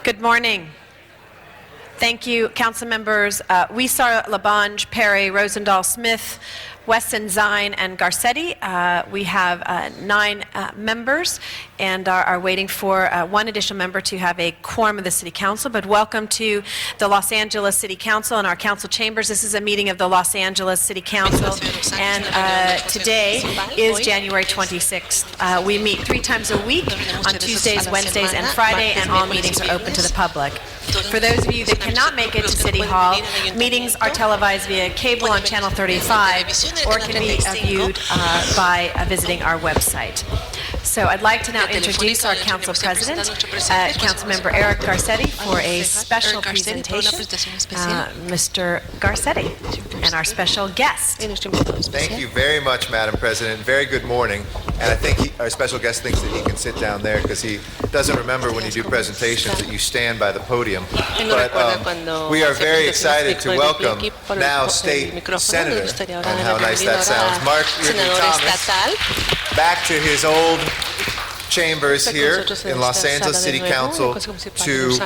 Good morning. Thank you, council members Huizar, Labange, Perry, Rosendahl, Smith, Wesson, Zine, and Garcetti. We have 9 members and are waiting for one additional member to have a quorum of the City Council. But welcome to the Los Angeles City Council and our council chambers. This is a meeting of the Los Angeles City Council, and today is January 26th. We meet 3 times a week on Tuesdays, Wednesdays, and Friday, and all meetings are open to the public. For those of you that cannot make it to City Hall, meetings are televised via cable on Channel 35 or can be viewed by visiting our website. So I'd like to now introduce our Council President, Councilmember Eric Garcetti, for a special presentation. Mr. Garcetti, and our special guest. Thank you very much, Madam President. Very good morning. And I think our special guest thinks that he can sit down there because he doesn't remember when you do presentations that you stand by the podium. But we are very excited to welcome now State Senator, and how nice that sounds, Mark Ridley Thomas, back to his old chambers here in Los Angeles City Council to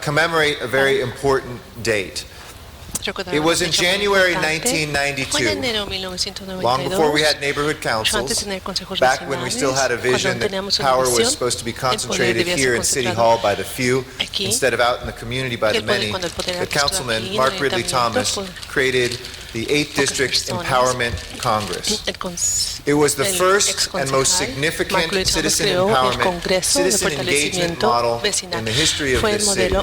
commemorate a very important date. It was in January 1992, long before we had neighborhood councils, back when we still had a vision that power was supposed to be concentrated here in City Hall by the few, instead of out in the community by the many. The councilman, Mark Ridley Thomas, created the 8th District Empowerment Congress. It was the first and most significant citizen empowerment, citizen engagement model in the history of this city,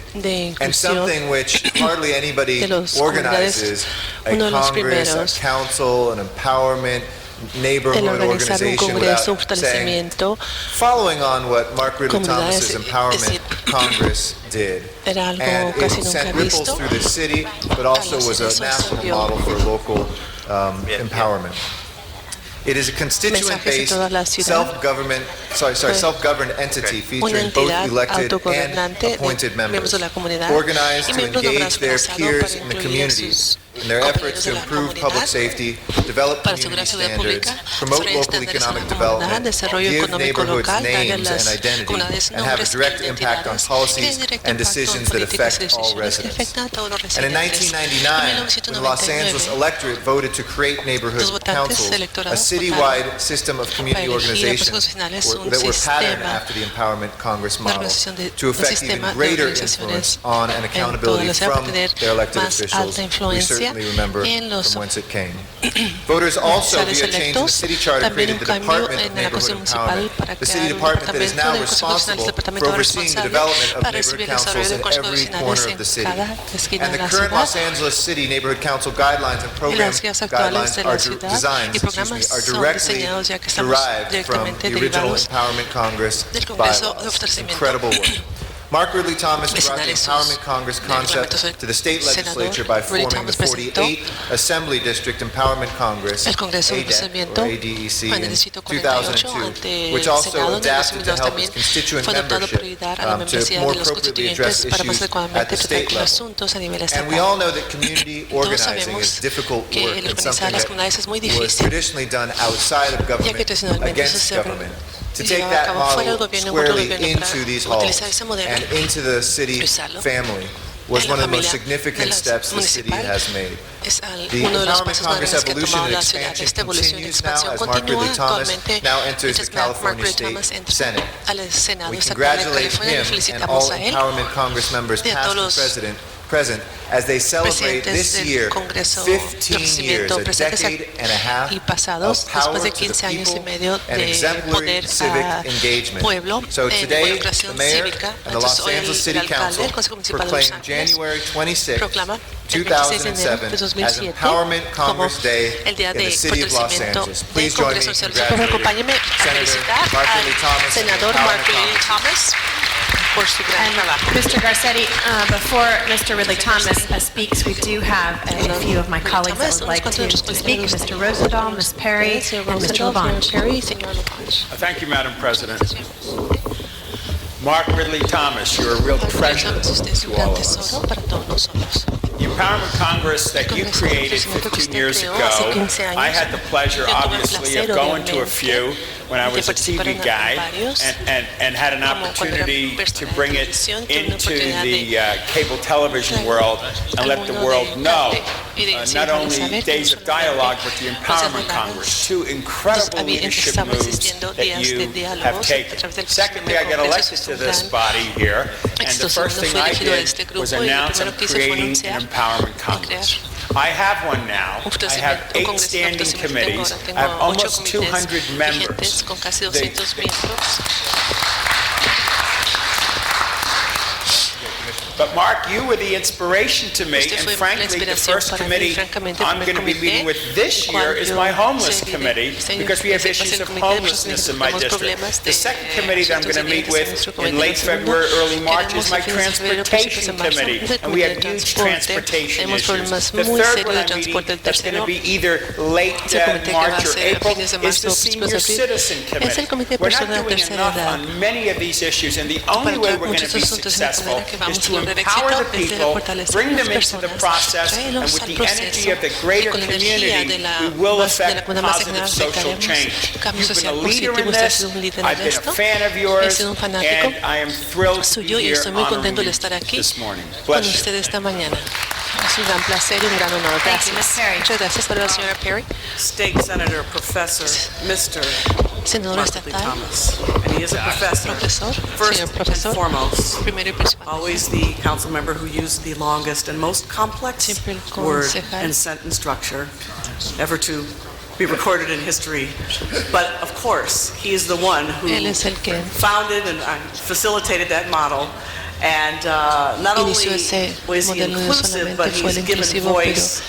and something which hardly anybody organizes, a Congress, a council, an empowerment, neighborhood organization without saying, following on what Mark Ridley Thomas's Empowerment Congress did. And it sent ripples through the city, but also was a national model for local empowerment. It is a constituent-based self-governed entity featuring both elected and appointed members, organized to engage their peers in the communities in their efforts to improve public safety, develop community standards, promote local economic development, give neighborhoods names and identity, and have a direct impact on policies and decisions that affect all residents. And in 1999, when the Los Angeles electorate voted to create neighborhood councils, a citywide system of community organizations that were patterned after the Empowerment Congress model to effect even greater influence on and accountability from their elected officials. We certainly remember from whence it came. Voters also, via change in the city charter, created the Department of Neighborhood Empowerment, the city department that is now responsible for overseeing the development of neighborhood councils in every corner of the city. And the current Los Angeles City Neighborhood Council guidelines and program guidelines are directly derived from the original Empowerment Congress bylaws. Incredible work. Mark Ridley Thomas brought the Empowerment Congress concept to the state legislature by forming the 48th Assembly District Empowerment Congress, ADEC, or ADEC, in 2002, which also adapted to help its constituent membership to more appropriately address issues at the state level. And we all know that community organizing is difficult work and something that was traditionally done outside of government, against government. To take that model squarely into these halls and into the city family was one of the most significant steps the city has made. The Empowerment Congress evolution and expansion continues now as Mark Ridley Thomas now enters the California State Senate. We congratulate him and all Empowerment Congress members, past and present, as they celebrate this year 15 years, a decade and a half of power to the people and exemplary civic engagement. So today, the Mayor and the Los Angeles City Council proclaim January 26, 2007 as Empowerment Congress Day in the city of Los Angeles. Please join me in congratulating Senator Mark Ridley Thomas and Empowerment Congress. And Mr. Garcetti, before Mr. Ridley Thomas speaks, we do have a few of my colleagues that would like to speak. Mr. Rosendahl, Ms. Perry, and Mr. Labange. Thank you, Madam President. Mark Ridley Thomas, you're a real treasure to all of us. The Empowerment Congress that you created 15 years ago, I had the pleasure, obviously, of going to a few when I was a TV guy and had an opportunity to bring it into the cable television world and let the world know not only Days of Dialogue, but the Empowerment Congress, two incredible leadership moves that you have taken. Secondly, I got elected to this body here, and the first thing I did was announce I'm creating an Empowerment Congress. I have one now. I have 8 standing committees. I have almost 200 members. But Mark, you were the inspiration to me, and frankly, the first committee I'm going to be meeting with this year is my homeless committee, because we have issues of homelessness in my district. The second committee that I'm going to meet with in late February, early March is my transportation committee, and we have huge transportation issues. The third one I'm meeting, that's going to be either late March or April, is the senior citizen committee. We're not doing enough on many of these issues, and the only way we're going to be successful is to empower the people, bring them into the process, and with the energy of the greater community, we will affect positive social change. You've been a leader in this. I've been a fan of yours, and I am thrilled to be here honoring you this morning. Bless you. Es un gran placer y un gran honor. Gracias. Muchas gracias, para la señora Perry. State Senator Professor Mr. Senador Mark Ridley estatal, Thomas. And he is a professor. First señor profesor, and foremost, primero y principal. always the council member who used the longest and most complex Siempre el word concejal. and sentence structure ever to be recorded in history. But of course, he is the one who Él es el que founded and facilitated that model. And not only inició ese was he modelo, no inclusive, but solamente fue he's el given inclusivo, voice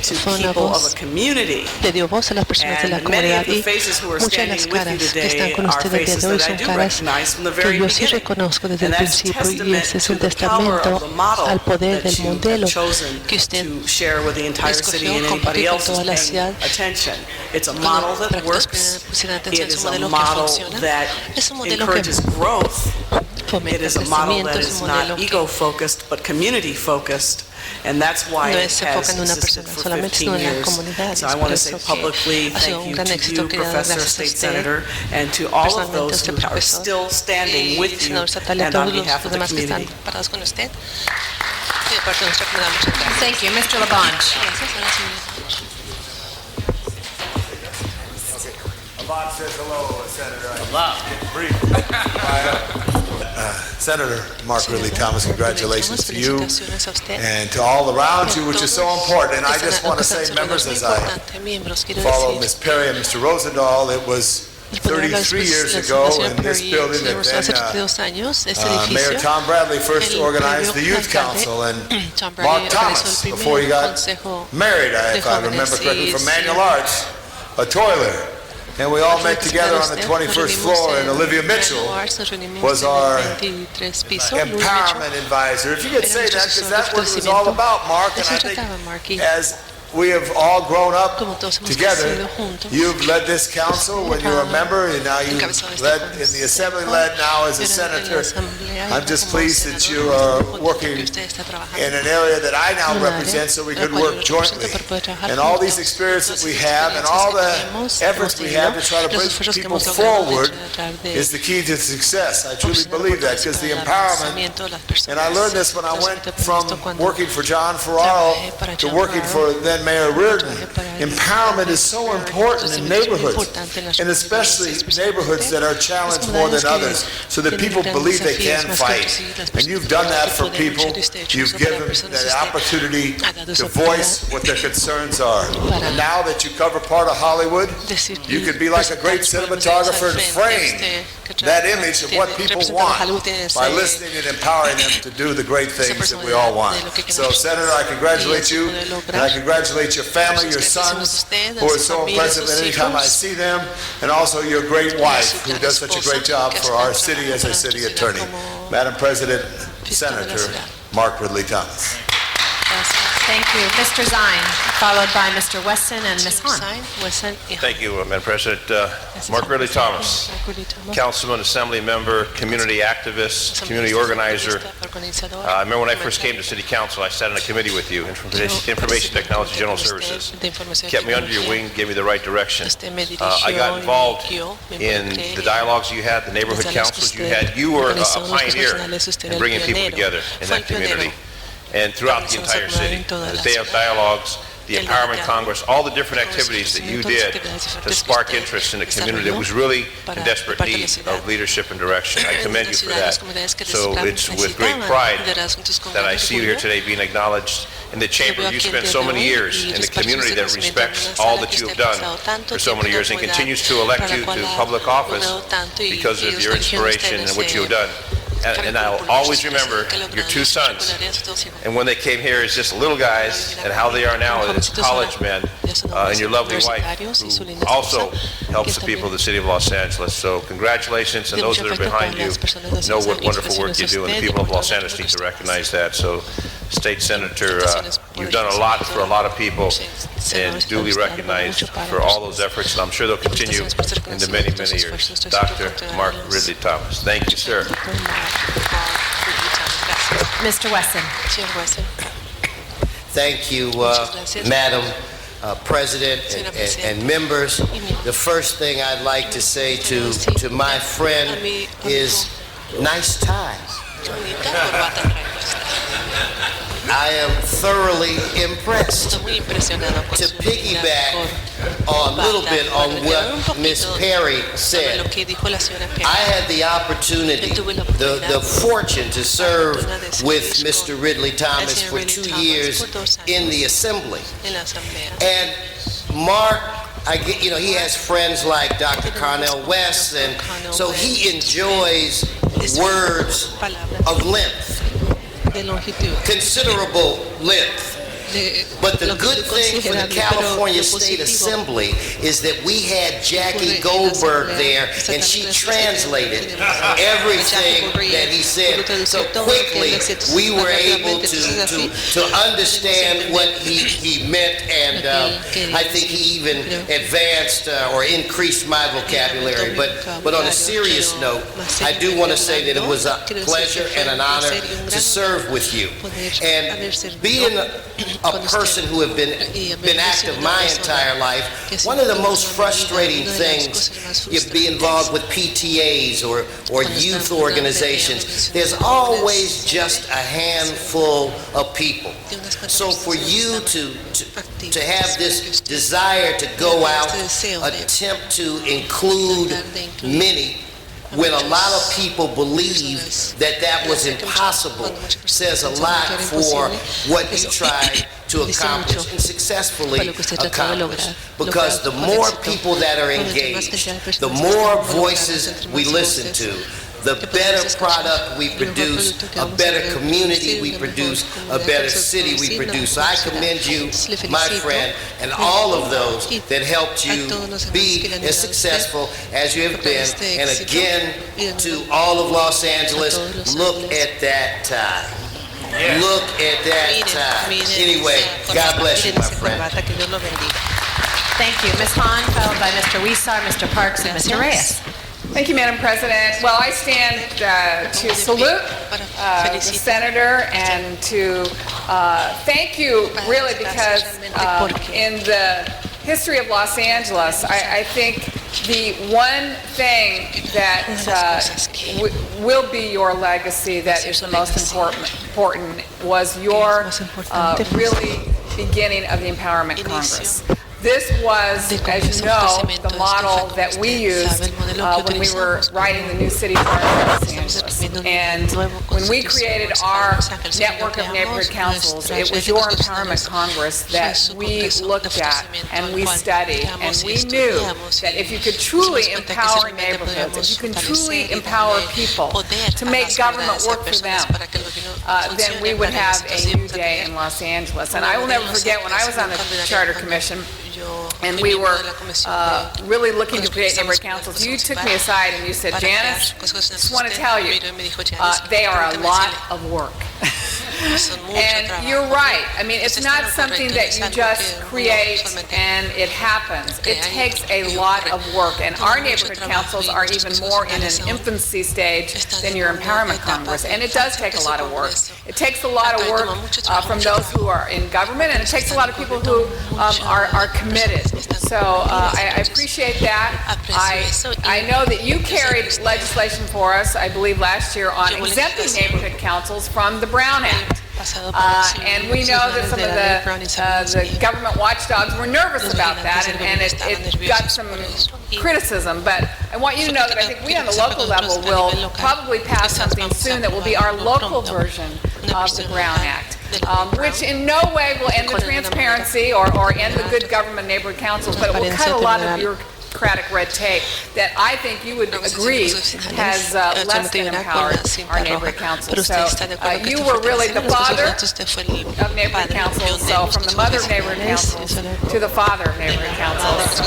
to fue una people of voz, a community. le dio voz a las personas de la And many comunidad of the y faces who are muchas de las standing with caras you que están today con are ustedes el día faces de hoy that I son do caras recognize from the que very yo sí beginning. reconozco desde And el that's principio, y testament ese es to un the power testamento of the model al poder that del you modelo have chosen que usted to share with the entire city escogió and anybody compartir con else toda la who's ciudad. paying attention. It's a model Para that que todos works. pusieran It atención, es is un a modelo que model funciona, that es un modelo que encourages growth. fomenta It el is a model crecimiento, that es is un not modelo que ego-focused, but community-focused. And that's why no it se enfoca has en una existed persona for solamente, 15 sino en la years. comunidad. So I Es want por to say eso que publicly ha sido thank un you gran to éxito. you, Quería dar Professor gracias a State usted, Senator, and to all of personalmente, those usted, who are profesor, still standing with you senador estatal y a and on todos behalf los of the demás que están community. parados con usted. Y de parte de nuestra comunidad, muchas gracias. Thank you. Mr. Labange. Gracias a la señora. Bob says hello, Senator. Senator Mark Ridley Thomas, congratulations to you Felicitaciones a usted. and to all around you, which is so important. And I just want to say, members, as I follow Ms. Perry and Mr. Rosendahl, it was 33 years ago in this building that then Mayor Tom Bradley first organized the Youth Council, and Mark Thomas, before he got married, if I remember correctly, from Manual Arts, a toiler. And we all met together on the 21st floor, and Olivia Mitchell was our empowerment advisor. If you could say that, because that's what it was all about, Mark, and I think as we have all grown up together, you've led this council when you were a member, and now you led in the assembly, led now as a senator. I'm just pleased that you are working in an area that I now represent, so we could work jointly. And all these experiences we have and all the efforts we have to try to bring people forward is the key to success. I truly believe that, because the empowerment, and I learned this when I went from working for John Ferraro to working for then Mayor Reardon. Empowerment is so important in neighborhoods, and especially neighborhoods that are challenged more than others, so that people believe they can fight. And you've done that for people. You've given them the opportunity to voice what their concerns are. And now that you cover part of Hollywood, you could be like a great cinematographer and frame that image of what people want by listening and empowering them to do the great things that we all want. So, Senator, I congratulate you, and I congratulate your family, your sons, who are so impressive at any time I see them, and also your great wife, who does such a great job for our city as a city attorney. Madam President, Senator Mark Ridley Thomas. Gracias. Thank you. Mr. Zine, followed by Mr. Wesson and Ms. Hahn. Thank you, Madam President. Mark Ridley Thomas, Councilman, Assembly Member, community activist, community organizer. I remember when I first came to City Council, I sat in a committee with you, Information Technology General Services. Kept me under your wing, gave me the right direction. I got involved in the dialogues you had, the neighborhood councils you had. You were a pioneer in bringing people together in that community and throughout the entire city. The Day of Dialogues, the Empowerment Congress, all the different activities that you did to spark interest in a community that was really in desperate need of leadership and direction. I commend you for that. So it's with great pride that I see you here today being acknowledged in the chamber. You spent so many years in the community that respects all that you have done for so many years and continues to elect you to public office because of your inspiration and what you have done. And I'll always remember your two sons, and when they came here as just little guys, and how they are now as college men, and your lovely wife, who also helps the people of the city of Los Angeles. So congratulations, and those that are behind you know what wonderful work you do, and the people of Los Angeles need to recognize that. So, State Senator, you've done a lot for a lot of people, and duly recognized for all those efforts, and I'm sure they'll continue into many, many years. Dr. Mark Ridley Thomas. Thank you, sir. Mr. Wesson. Thank you, Madam President and members. The first thing I'd like to say to my friend is nice tie. I am thoroughly impressed. To piggyback a little bit on what Ms. Perry said, I had the opportunity, the fortune to serve with Mr. Ridley Thomas for 2 years in the Assembly. And Mark, he has friends like Dr. Cornel West, and so he enjoys words of length. Considerable length. But the good thing for the California State Assembly is that we had Jackie Goldberg there, and she translated everything that he said. So quickly, we were able to understand what he meant, and I think he even advanced or increased my vocabulary. But on a serious note, I do want to say that it was a pleasure and an honor to serve with you. And being a person who have been active my entire life, one of the most frustrating things is be involved with PTAs or youth organizations. There's always just a handful of people. So for you to have this desire to go out, attempt to include many, when a lot of people believe that was impossible, says a lot for what you tried to accomplish and successfully accomplish. Because the more people that are engaged, the more voices we listen to, the better product we produce, a better community we produce, a better city we produce. I commend you, my friend, and all of those that helped you be as successful as you have been. And again, to all of Los Angeles, look at that tie. Look at that tie. Anyway, God bless you, my friend. Thank you. Ms. Hahn, followed by Mr. Huizar, Mr. Parks, and Mr. Reyes. Thank you, Madam President. Well, I stand to salute the Senator and to thank you, really, because in the history of Los Angeles, I think the one thing that will be your legacy that is the most important was your really beginning of the Empowerment Congress. This was, as you know, the model that we used when we were writing the new city charter of Los Angeles. And when we created our network of neighborhood councils, it was your Empowerment Congress that we looked at and we studied. And we knew that if you could truly empower neighborhoods, if you can truly empower people to make government work for them, then we would have a new day in Los Angeles. And I will never forget when I was on the Charter Commission, and we were really looking to create neighborhood councils. You took me aside and you said, Janice, I just want to tell you, they are a lot of work. And you're right. I mean, it's not something that you just create and it happens. It takes a lot of work, and our neighborhood councils are even more in an infancy stage than your empowerment Congress, and it does take a lot of work. It takes a lot of work from those who are in government, and it takes a lot of people who are committed. So I appreciate that. I know that you carried legislation for us, I believe last year, on exempting neighborhood councils from the Brown Act. And we know that some of the government watchdogs were nervous about that, and it got some criticism. But I want you to know that I think we on the local level will probably pass something soon that will be our local version of the Brown Act, which in no way will end the transparency or end the good government neighborhood councils, but it will cut a lot of bureaucratic red tape that I think you would agree has less than empowered our neighborhood councils. So you were really the father of neighborhood councils, so from the mother of neighborhood councils to the father of neighborhood councils.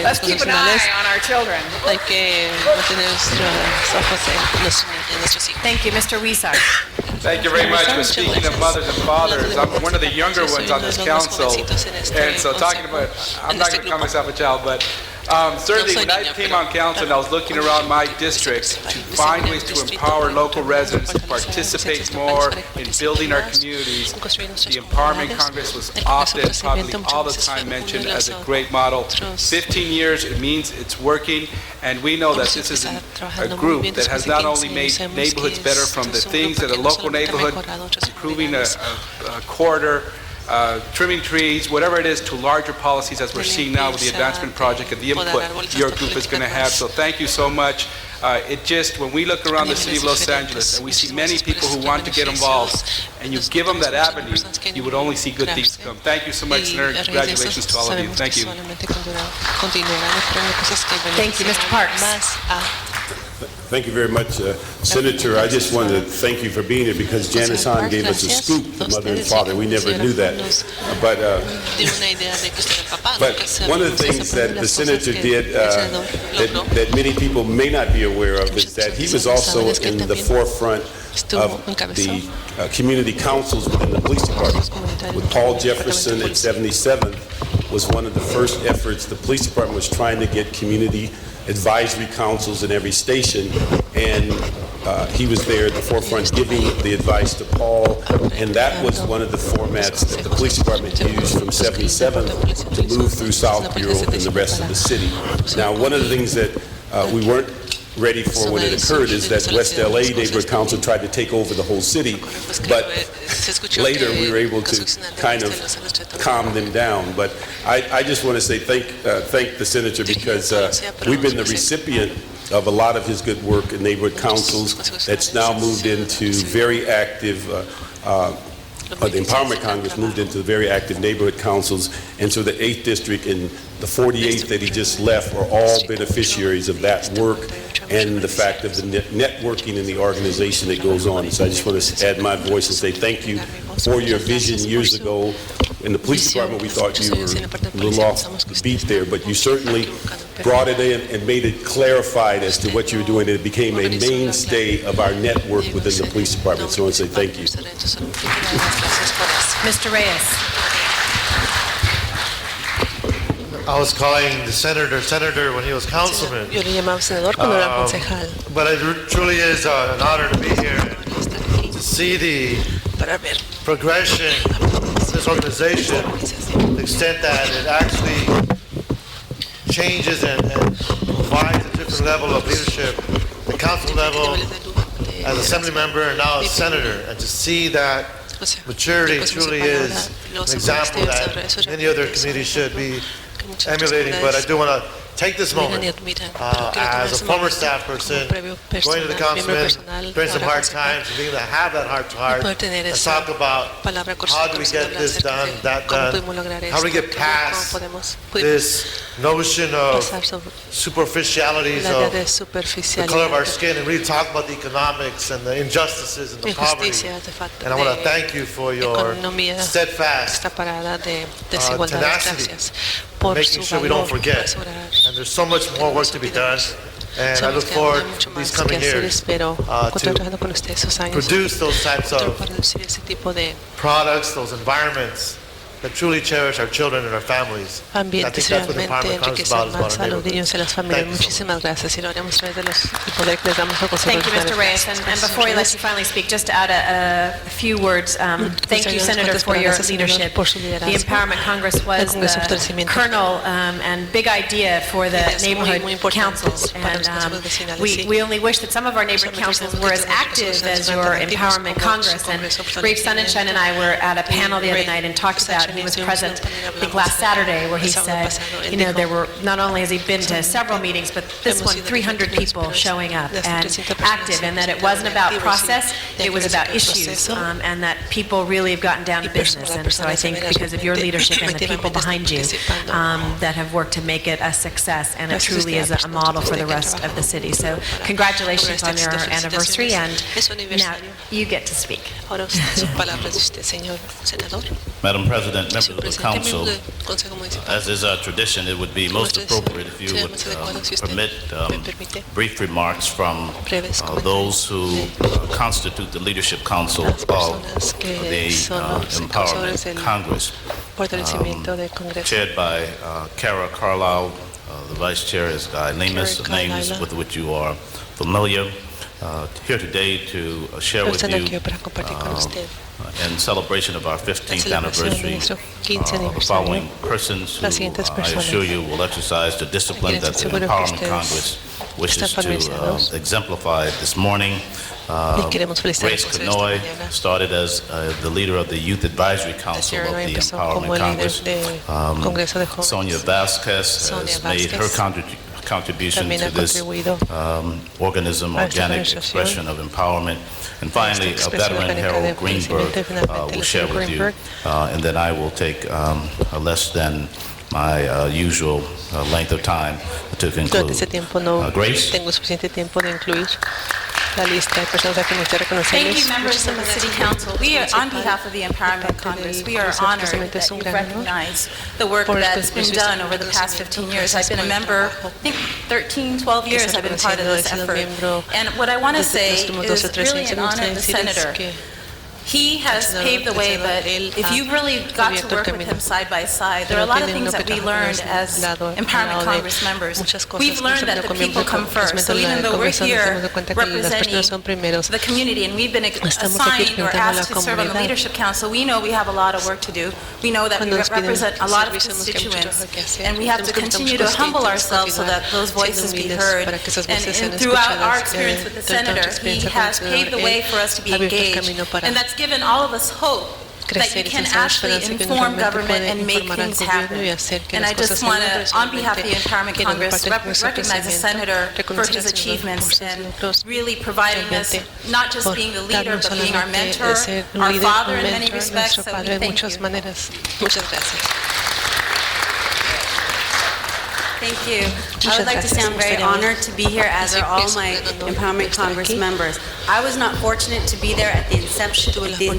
Let's keep an eye on our children. Thank you, Mr. Weissar. Thank you very much. For speaking of mothers and fathers, I'm one of the younger ones on this council, and so talking about, I'm not going to call myself a child, but certainly when I came on council and I was looking around my district to find ways to empower local residents to participate more in building our communities, the Empowerment Congress was often, probably all the time, mentioned as a great model. 15 years, it means it's working, and we know that this is a group that has not only made neighborhoods better from the things that a local neighborhood, improving a corridor, trimming trees, whatever it is, to larger policies as we're seeing now with the advancement project and the input your group is going to have. So thank you so much. It just, when we look around the city of Los Angeles and we see many people who want to get involved and you give them that avenue, you would only see good things come. Thank you so much, Senator. Congratulations to all of you. Thank you. Thank you, Mr. Parks. Thank you very much, Senator. I just wanted to thank you for being here because Janice Hahn gave us a scoop, the mother and father. We never knew that. But one of the things that the senator did that many people may not be aware of is that he was also in the forefront of the community councils within the police department. With Paul Jefferson at 77th was one of the first efforts the police department was trying to get community advisory councils in every station, and he was there at the forefront giving the advice to Paul, and that was one of the formats that the police department used from 77 to move through South Bureau and the rest of the city. Now, one of the things that we weren't ready for when it occurred is that West LA Neighborhood Council tried to take over the whole city, but later we were able to kind of calm them down. But I just want to say thank the senator because we've been the recipient of a lot of his good work in neighborhood councils that's now moved into very active the Empowerment Congress moved into very active neighborhood councils, and so the 8th District and the 48th that he just left are all beneficiaries of that work and the fact of the networking in the organization that goes on. So I just want to add my voice and say thank you for your vision years ago. In the police department, we thought you were a little off the beat there, but you certainly brought it in and made it clarified as to what you were doing. It became a mainstay of our network within the police department. So I want to say thank you. Mr. Reyes. I was calling the senator when he was councilman. Yo le llamaba senador cuando era concejal. But it truly is an honor to be here to see the progression of this organization, to the extent that it actually changes and provides a different level of leadership, the council level, as assembly member and now as senator, and to see that maturity truly is an example that many other communities should be emulating. But I do want to take this moment as a former staff person, going to the councilman during some hard times, and being able to have that heart-to-heart and talk about how do we get this done, that done, how do we get past this notion of superficialities of the color of our skin and really talk about the economics and the injustices and the poverty. And I want to thank you for your steadfast tenacity, making sure we don't forget. And there's so much more work to be done. And I look forward to these coming years to produce those types of products, those environments that truly cherish our children and our families. I think that's what Empowerment Congress is about our neighborhoods. Thank you so much. Thank you, Mr. Reyes. And before we let you finally speak, just to add a few words, thank you, Senator, for your leadership. The Empowerment Congress was the kernel and big idea for the neighborhood councils. And we only wish that some of our neighborhood councils were as active as your Empowerment Congress. And Rafe Sonnenschein and I were at a panel the other night and talked about, he was present, I think last Saturday, where he said, there were, not only has he been to several meetings, but this one, 300 people showing up and active, and that it wasn't about process, it was about issues, and that people really have gotten down to business. And so I think because of your leadership and the people behind you that have worked to make it a success, and it truly is a model for the rest of the city. So congratulations on your anniversary, and now you get to speak. Madam President, members of the Council, as is our tradition, it would be most appropriate if you would permit brief remarks from those who constitute the Leadership Council of the Empowerment Congress, chaired by Kara Carlisle. The Vice Chair is Guy Lemus, names with which you are familiar. Here today to share with you in celebration of our 15th anniversary, the following persons who I assure you will exercise the discipline that the Empowerment Congress wishes to exemplify this morning. Grace Canoy started as the leader of the Youth Advisory Council of the Empowerment Congress. Sonia Vasquez has made her contribution to this organism, organic expression of empowerment. And finally, a veteran, Harold Greenberg, will share with you. And then I will take less than my usual length of time to conclude. Grace? Thank you, members of the City Council. We are, on behalf of the Empowerment Congress, we are honored that you recognize the work that's been done over the past 15 years. I've been a member, I think 13, 12 years I've been part of this effort. And what I want to say is really an honor of the Senator. He has paved the way, but if you really got to work with him side by side, there are a lot of things that we learned as Empowerment Congress members. We've learned that the people come first. So even though we're here representing the community and we've been assigned or asked to serve on the Leadership Council, we know we have a lot of work to do. We know that we represent a lot of constituents, and we have to continue to humble ourselves so that those voices be heard. And throughout our experience with the Senator, he has paved the way for us to be engaged, and that's given all of us hope that you can actually inform government and make things happen. And I just want to, on behalf of the Empowerment Congress, recognize the Senator for his achievements and really providing us, not just being the leader, but being our mentor, our father in many respects. So we thank you. Thank you. I would like to say I'm very honored to be here, as are all my Empowerment Congress members. I was not fortunate to be there at the inception of the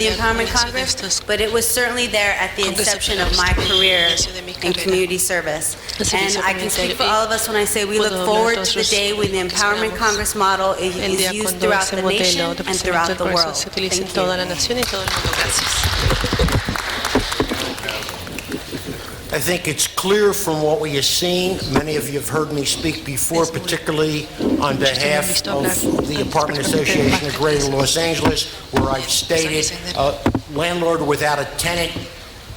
Empowerment Congress, but it was certainly there at the inception of my career in community service. And I can speak for all of us when I say we look forward to the day when the Empowerment Congress model is used throughout the nation and throughout the world. Thank you. I think it's clear from what we have seen, many of you have heard me speak before, particularly on behalf of the Apartment Association of Greater Los Angeles, where I've stated a landlord without a tenant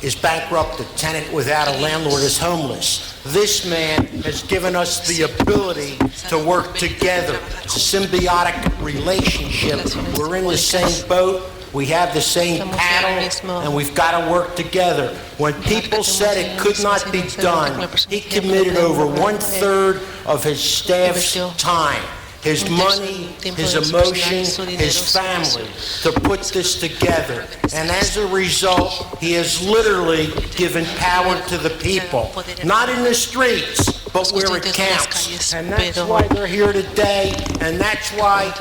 is bankrupt, a tenant without a landlord is homeless. This man has given us the ability to work together. It's a symbiotic relationship. We're in the same boat. We have the same paddle, and we've got to work together. When people said it could not be done, he committed over 1/3 of his staff's time, his money, his emotion, his family, to put this together. And as a result, he has literally given power to the people, not in the streets, but where it counts. And that's why they're here today, and that's why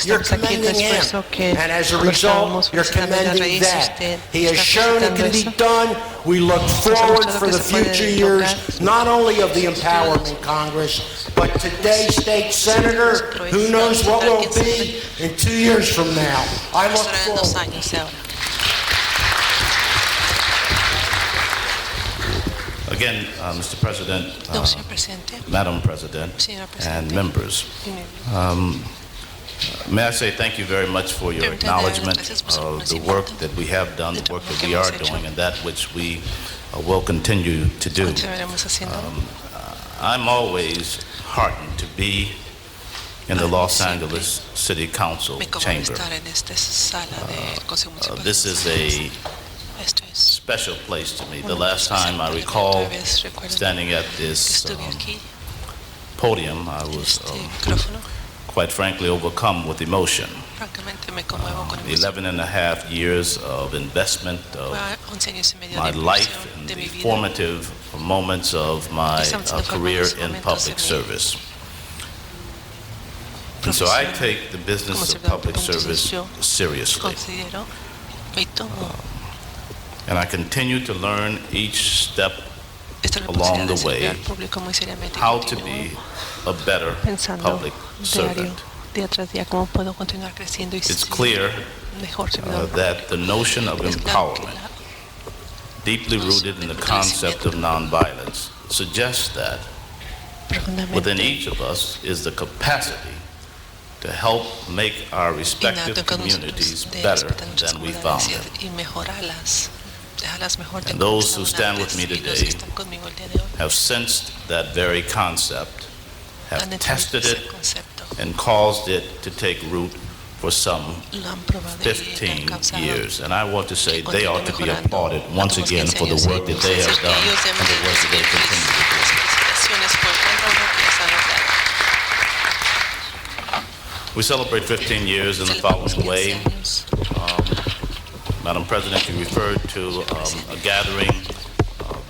you're commending him. And as a result, you're commending them. He has shown it can be done. We look forward for the future years, not only of the Empowerment Congress, but today's state senator, who knows what will be in 2 years from now. I look forward. Again, Mr. President, Madam President, and members, may I say thank you very much for your acknowledgement of the work that we have done, the work that we are doing, and that which we will continue to do. I'm always heartened to be in the Los Angeles City Council chamber. This is a special place to me. The last time I recall standing at this podium, I was quite frankly overcome with emotion. 11 and a half years of investment of my life in the formative moments of my career in public service. And so I take the business of public service seriously. And I continue to learn each step along the way how to be a better public servant. It's clear that the notion of empowerment, deeply rooted in the concept of nonviolence, suggests that within each of us is the capacity to help make our respective communities better than we found them. And those who stand with me today have sensed that very concept, have tested it, and caused it to take root for some 15 years. And I want to say they ought to be applauded once again for the work that they have done and the work that they continue to do. We celebrate 15 years in the following way. Madam President, you referred to a gathering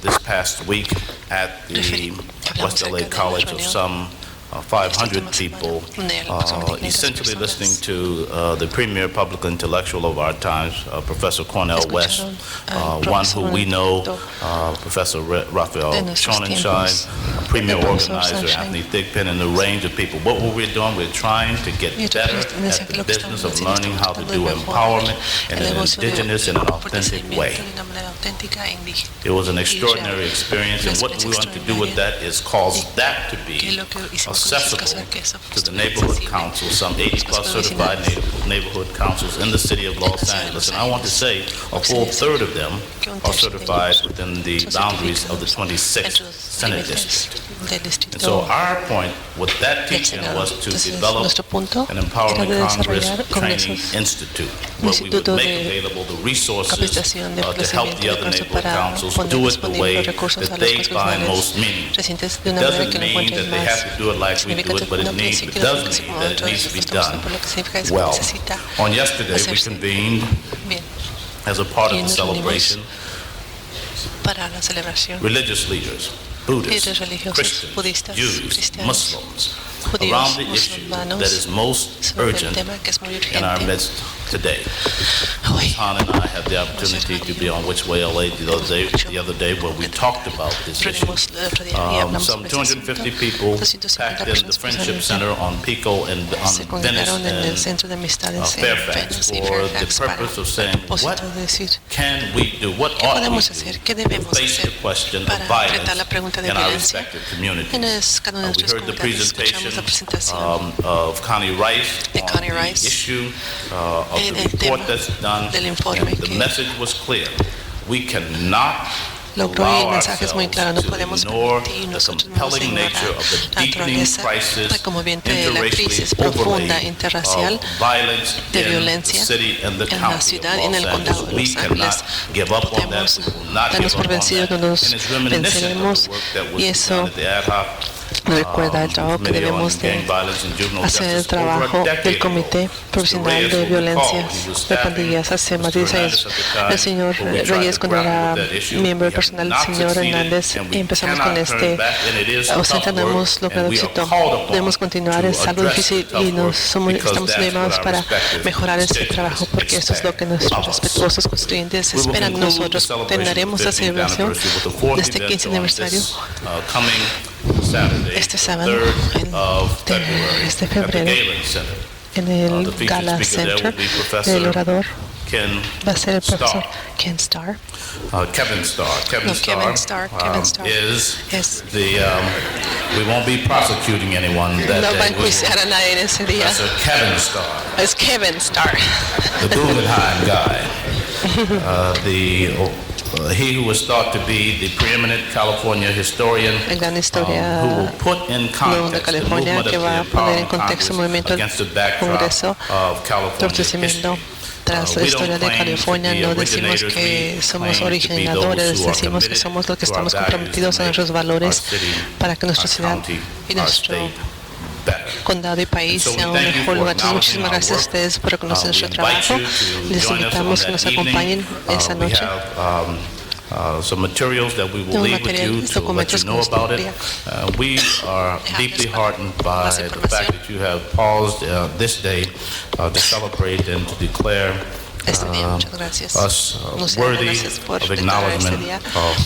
this past week at the West LA College of some 500 people, essentially listening to the premier public intellectual of our times, Professor Cornel West, one who we know, Professor Raphael Schonenschein, premier organizer Anthony Thigpen, and a range of people. What were we doing? We're trying to get better at the business of learning how to do empowerment in an indigenous and an authentic way. It was an extraordinary experience, and what we want to do with that is cause that to be accessible to the neighborhood councils, some 80-plus certified neighborhood councils in the city of Los Angeles. And I want to say a full third of them are certified within the boundaries of the 26th Senate District. And so our point with that teaching was to develop an Empowerment Congress Training Institute, where we would make available the resources to help the other neighborhood councils do it the way that they find most meaningful. It doesn't mean that they have to do it like we do it, but it does mean that it needs to be done well. On yesterday, we convened as a part of the celebration religious leaders, Buddhists, Christians, Jews, Muslims, around the issue that is most urgent in our midst today. Han and I had the opportunity to be on Which Way LA the other day where we talked about this issue. Some 250 people packed in the Friendship Center on Pico and on Venice and Fairfax for the purpose of saying, what can we do? What ought we do to face the question of violence in our respective communities? We heard the presentation of Connie Rice on the issue of the report that's done. The message was clear. We cannot allow ourselves to ignore the compelling nature of the deepening crisis, interracially overlaid of violence in the city and the county of Los Angeles. We cannot give up on that. We will not give up on that. And it's reminiscent of the work that was done at the ad hoc nos recuerda el trabajo que debemos de hacer el trabajo del Comité Profesional de Violencia de Pandillas. Hace más de 10 años, el señor Reyes, cuando era miembro personal del señor Hernández, empezamos con no hemos logrado éxito. Debemos continuar, es algo difícil y estamos llamados para mejorar este trabajo, porque eso es lo que nuestros respetuosos constituyentes esperan de nosotros. Terminaremos la celebración de este 15 aniversario este sábado, este febrero, en el Gala Center del orador. Va a ser el profesor Ken Starr. Kevin Starr. Kevin Starr is the, we won't be prosecuting anyone that no va a day. enjuiciar a nadie en ese día. That's Kevin Starr. Es Kevin Starr. The Guggenheim guy. He who was thought to be the preeminent California historian el gran historia who will put in de context the California, movement que of va the a poner en Empowerment contexto el movimiento Congress del against the backdrop Congreso, of California fortalecimiento history. tras la historia de California. No decimos que somos originadores, decimos que somos los que estamos comprometidos a nuestros valores para que nuestra ciudad y nuestro condado y país sea un mejor lugar. Entonces, muchísimas gracias a ustedes por reconocer nuestro trabajo. Les invitamos que nos acompañen esa noche. Some materials that we will leave with you to let you know about it. We are deeply heartened by the fact that you have paused this day to celebrate and to declare us worthy of acknowledgement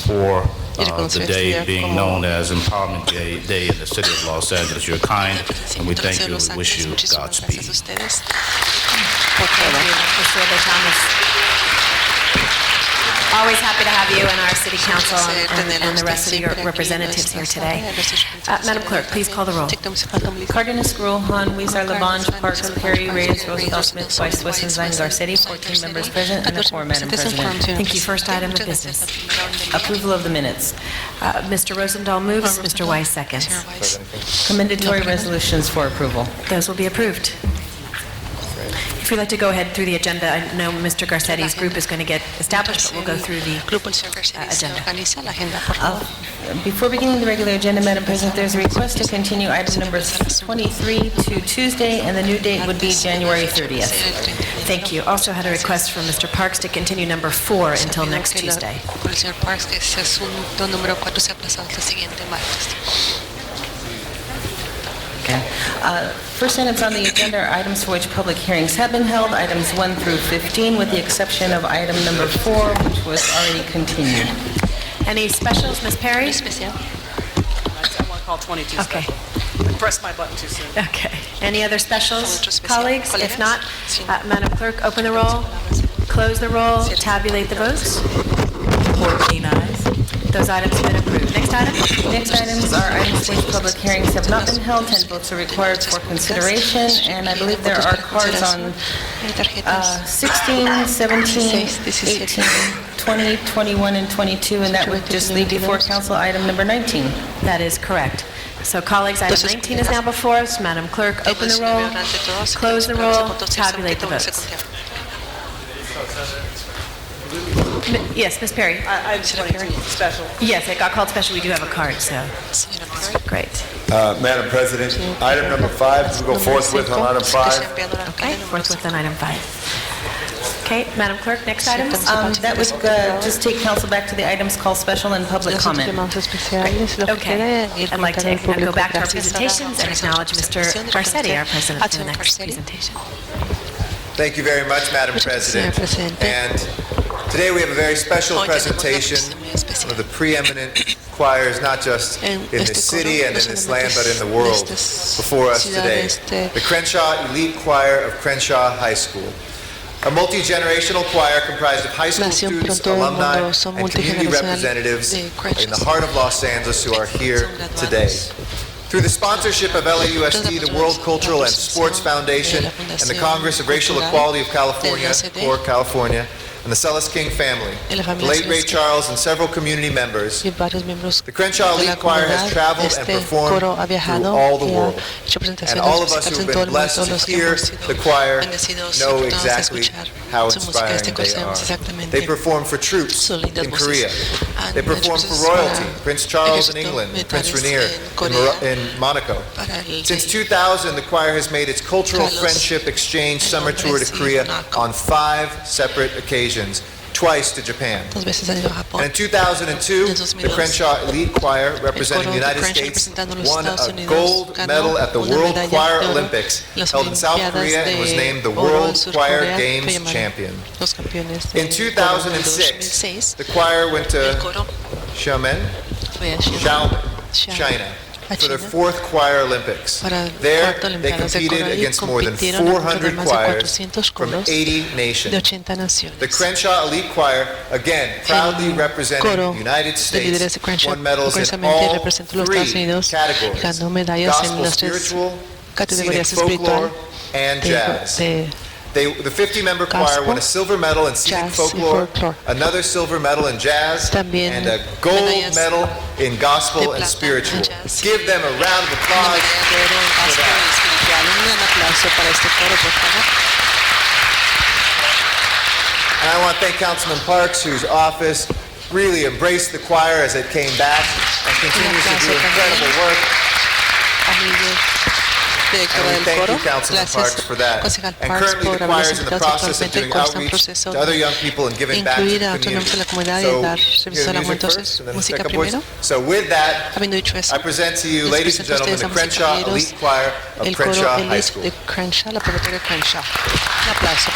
for the day being known as Empowerment Day in the city of Los Angeles. You're kind, and we thank you and wish you Godspeed. Always happy to have you and our City Council and the rest of your representatives here today. Madam Clerk, please call the roll. Cardenas, Gruel, Han, Weezer, Labange, Parks, Perry, Reyes, Rosendahl, Smith, Weiss, Wesson, Zine, Garcetti, 14 members present and a quorum, Madam President. Thank you. First item of business. Approval of the minutes. Mr. Rosendahl moves, Mr. Weiss seconds. Commendatory resolutions for approval. Those will be approved. If you'd like to go ahead through the agenda, I know Mr. Garcetti's group is going to get established, but we'll go through the agenda. Before beginning the regular agenda, Madam President, there's a request to continue item number 23 to Tuesday, and the new date would be January 30th. Thank you. Also had a request from Mr. Parks to continue number 4 until next Tuesday. First items on the agenda are items for which public hearings have been held, items 1 through 15, with the exception of item number 4, which was already continued. Any specials, Ms. Perry? I want to call 22 Okay. special. I pressed my button too soon. Okay. Any other specials, colleagues? If not, Madam Clerk, open the roll, close the roll, tabulate the votes. 14 ayes. Those items have been approved. Next item? Next items are items for which public hearings have not been held. 10 votes are required for consideration, and I believe there are cards on 16, 17, 18, 20, 21, and 22, and that would just leave before council item number 19. That is correct. So colleagues, item 19 is now before us. Madam Clerk, open the roll, close the roll, tabulate the votes. Yes, Ms. Perry. Item 22, special. Yes, it got called special. We do have a card, so great. Madam President, item number 5, we'll go forthwith on item 5. Okay, forthwith on item 5. Okay, Madam Clerk, next item. That would just take council back to the items called special and public comment. Okay, I'd like to go back to our presentations and acknowledge Mr. Garcetti, our president, for the next presentation. Thank you very much, Madam President. And today we have a very special presentation, one of the preeminent choirs, not just in this city and in this land, but in the world, before us today. The Crenshaw Elite Choir of Crenshaw High School. A multi-generational choir comprised of high school students, alumni, and community representatives in the heart of Los Angeles who are here today. Through the sponsorship of LAUSD, the World Cultural and Sports Foundation, and the Congress of Racial Equality of California, CORE California, and the Celis King family, the late Ray Charles, and several community members, the Crenshaw Elite Choir has traveled and performed through all the world. And all of us who have been blessed to hear the choir know exactly how Su música inspiring they sabemos are. exactamente They perform for troops sus lindas in voces. Korea. Han They hecho perform for cosas royalty, para Prince Charles in ejército, England, and Prince militares Rainier en Corea, in Monaco. para el Since rey 2000, the choir has made its cultural Carlos, friendship exchange summer el tour to rey de Korea Monaco. on 5 separate occasions, twice to Japan. 2 veces han ido a Japón. And in 2002, En the 2002, Crenshaw Elite Choir, el representing coro the de United Crenshaw States, representando a los won Estados a Unidos gold ganó medal at the una World medalla Choir de oro Olympics en las held in South Olimpiadas Korea and was de named the oro en World Sur Choir Corea, Games fue llamado champion. los campeones de In oro en 2006, 2006, the choir went el to coro Xiamen, fue a Xiamen, China, a for their China, 4th Choir Olympics. para el There, cuarto they Olimpiadas de competed coro y against more than compitieron contra 400 más de choirs 400 from coros 80 de nations. 80 naciones. The Crenshaw Elite Choir, again, proudly representing coro the United de líderes de States, Crenshaw won medals in orgullosamente all representa a los Estados 3 Unidos, categories: ganó medallas en gospel, las tres spiritual, scenic categorías folklore, espiritual and de, jazz. de The 50-member choir gospel, won a silver medal in scenic jazz y folklore, folklore. another silver medal in jazz, También and a gold medallas medal in gospel de and plata spiritual. en jazz. Give them a round of una applause medalla de oro en for gospel that. y espiritual. Un gran aplauso para este coro, por favor. And I want to thank Councilman Parks, whose office really embraced the choir as it came back and continues to do incredible work. Directora And we del thank coro, you, Councilman gracias, Parks, for that. concejal And Parks, currently por the habernos choir is in the invitado. process of Actualmente doing el coro está en outreach proceso to other young people and giving back to incluir the a otros miembros de la community. comunidad y So, dar servicio a la music comunidad. first, Entonces, and then música second voice. primero. So with that, Habiendo dicho eso, I present to you, les ladies and presento a gentlemen, ustedes, the damas y Crenshaw caballeros, Elite Choir of el coro Crenshaw High elite School. de Crenshaw, la preparatoria Crenshaw. Un aplauso.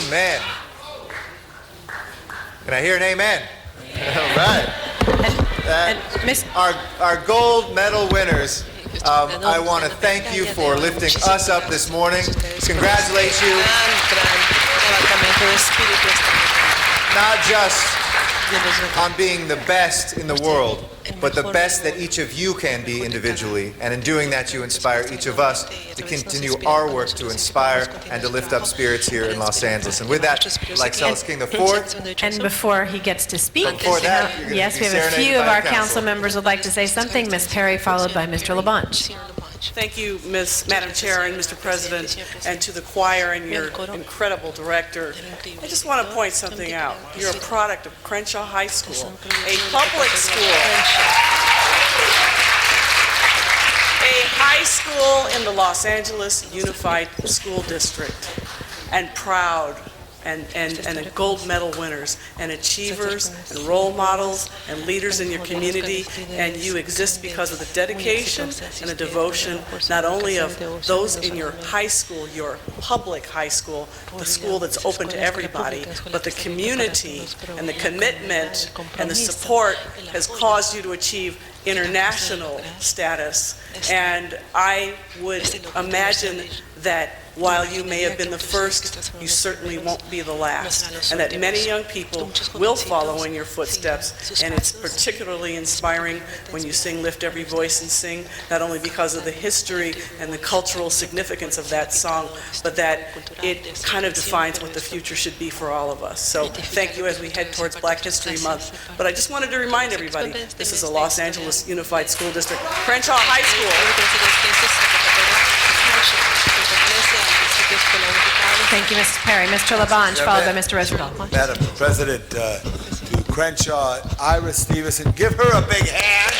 Amen. Can I hear an amen? All right. Our gold medal winners, I want to thank you for lifting us up this morning. Congratulate you. Not just on being the best in the world, but the best that each of you can be individually. And in doing that, you inspire each of us to continue our work to inspire and to lift up spirits here in Los Angeles. And with that, like Celis King IV. And before he gets to speak, before that, yes, we have a few of our council members would like to say something. Ms. Perry, followed by Mr. Labange. Thank you, Madam Chair and Mr. President, and to the choir and your incredible director. I just want to point something out. You're a product of Crenshaw High School, a public school. A high school in the Los Angeles Unified School District, and proud, and gold medal winners, and achievers, and role models, and leaders in your community, and you exist because of the dedication and the devotion, not only of those in your high school, your public high school, the school that's open to everybody, but the community and the commitment and the support has caused you to achieve international status. And I would imagine that while you may have been the first, you certainly won't be the last, and that many young people will follow in your footsteps. And it's particularly inspiring when you sing Lift Every Voice and Sing, not only because of the history and the cultural significance of that song, but that it kind of defines what the future should be for all of us. So thank you as we head towards Black History Month. But I just wanted to remind everybody, this is a Los Angeles Unified School District, Crenshaw High School. Thank you, Mrs. Perry. Mr. Labange, followed by Mr. Rosendahl. Madam President, to Crenshaw, Iris Stevenson, give her a big hand.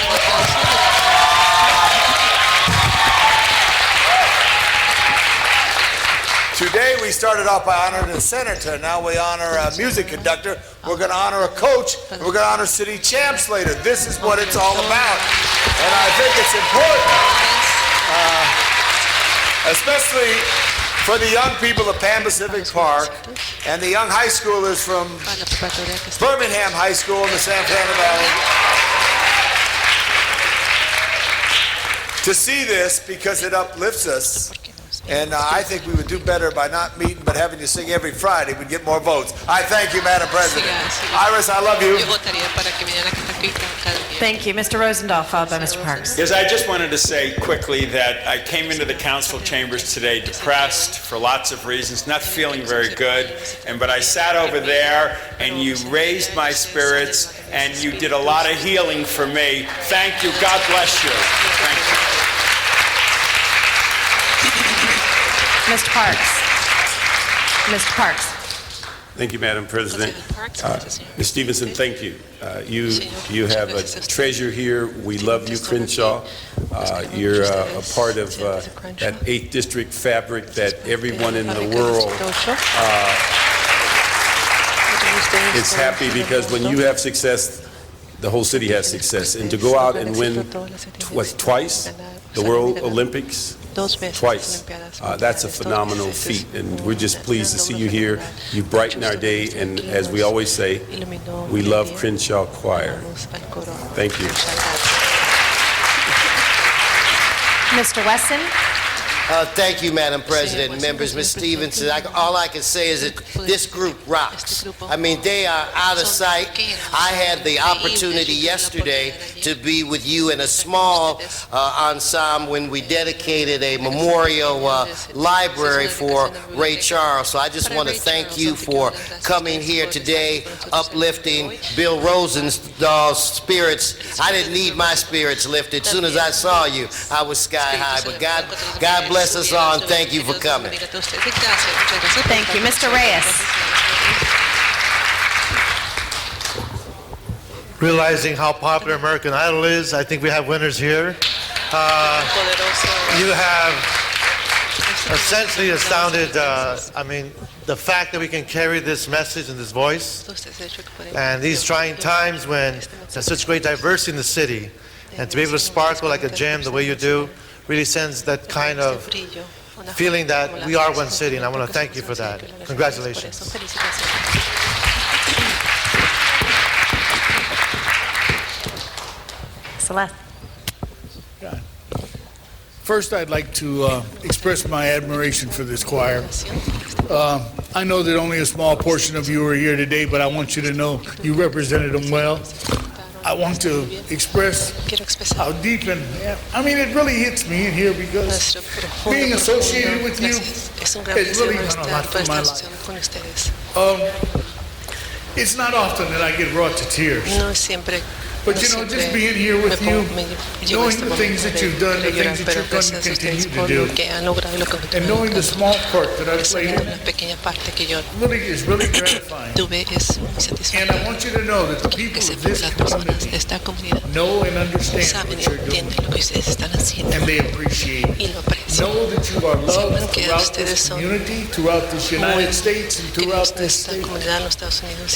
Today we started off by honoring a senator. Now we honor a music conductor. We're going to honor a coach. And we're going to honor city champs later. This is what it's all about. And I think it's important, especially for the young people of Pan Pacific Park and the young high schoolers from Birmingham High School in the San Fernando Valley, to see this because it uplifts us. And I think we would do better by not meeting, but having you sing every Friday. We'd get more votes. I thank you, Madam President. Iris, I love you. Thank you. Mr. Rosendahl, followed by Mr. Parks. Yes, I just wanted to say quickly that I came into the council chambers today depressed for lots of reasons, not feeling very good, but I sat over there and you raised my spirits and you did a lot of healing for me. Thank you. God bless you. Thank you. Mr. Parks. Mr. Parks. Thank you, Madam President. Ms. Stevenson, thank you. You have a treasure here. We love you, Crenshaw. You're a part of that 8th District fabric that everyone in the world is happy, because when you have success, the whole city has success. And to go out and win twice, the World Olympics, twice. That's a phenomenal feat, and we're just pleased to see you here. You brighten our day, and as we always say, we love Crenshaw Choir. Thank you. Mr. Wesson. Thank you, Madam President and members. Ms. Stevenson, all I can say is that this group rocks. I mean, they are out of sight. I had the opportunity yesterday to be with you in a small ensemble when we dedicated a memorial library for Ray Charles. So I just want to thank you for coming here today, uplifting Bill Rosendahl's spirits. I didn't need my spirits lifted. As soon as I saw you, I was sky high. But God bless us all, and thank you for coming. Thank you. Mr. Reyes. Realizing how popular American Idol is, I think we have winners here. You have essentially astounded, the fact that we can carry this message and this voice, and these trying times when there's such great diversity in the city, and to be able to sparkle like a gem the way you do, really sends that kind of feeling that we are one city, and I want to thank you for that. Congratulations. Celeste. First, I'd like to express my admiration for this choir. I know that only a small portion of you are here today, but I want you to know you represented them well. I want to express how deep and, I mean, it really hits me in here because being associated with you has really done a lot for my life. It's not often that I get brought to tears. But you know, just being here with you, knowing the things that you've done, the things that you're going to continue to do, and knowing the small part that I've played in, really is really gratifying. And I want you to know that the people of this community know and understand what you're doing, and they appreciate it. Know that you are loved throughout this community, throughout this United States, and throughout this state.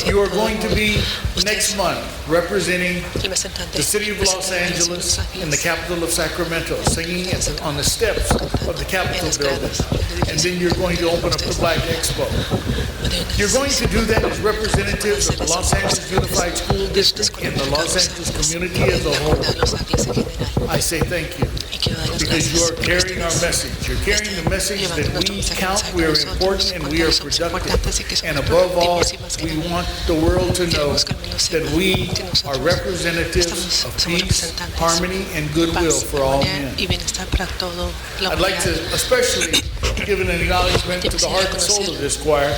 You are going to be, next month, representing the city of Los Angeles in the capital of Sacramento, singing on the steps of the Capitol building. And then you're going to open up the Black Expo. You're going to do that as representatives of the Los Angeles Unified School District and the Los Angeles community as a whole. I say thank you, because you are carrying our message. You're carrying the message that we count, we are important, and we are productive. And above all, we want the world to know that we are representatives of peace, harmony, and goodwill for all men. I'd like to especially give an acknowledgement to the heart and soul of this choir,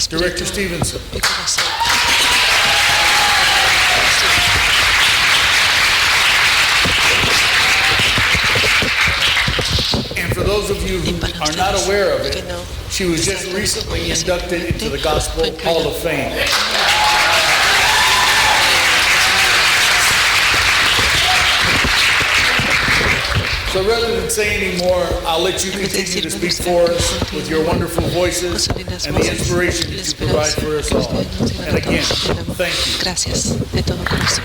Director Stevenson. And for those of you who are not aware of it, she was just recently inducted into the Gospel Hall of Fame. So rather than say any more, I'll let you continue to speak for us with your wonderful voices and the inspiration that you provide for us all. And again, thank you. Gracias de todo corazón.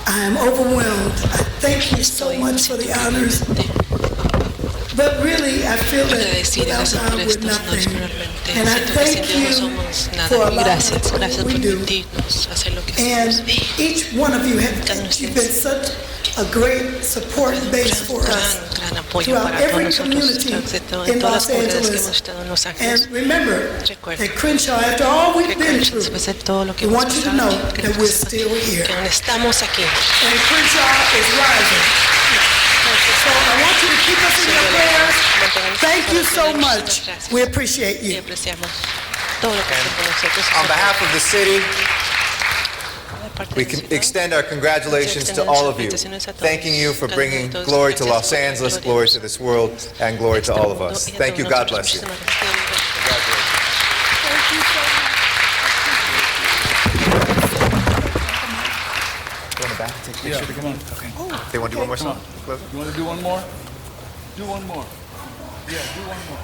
I am overwhelmed. I thank you so much for the honors. But really, I feel that without God, we're nothing. And I thank you for allowing us to do what we do. And each one of you you've been such a great support base for us throughout every community in Los Angeles. And remember that Crenshaw, after all we've been through, we want you to know that we're still here. And Crenshaw is rising. So I want you to keep us in your prayers. Thank you so much. We appreciate you. And on behalf of the city, we can extend our congratulations to all of you, thanking you for bringing glory to Los Angeles, glory to this world, and glory to all of us. Thank you. God bless you. Yeah, come on. Okay. They want to do one more song? You want to do one more? Do one more. Yeah, do one more.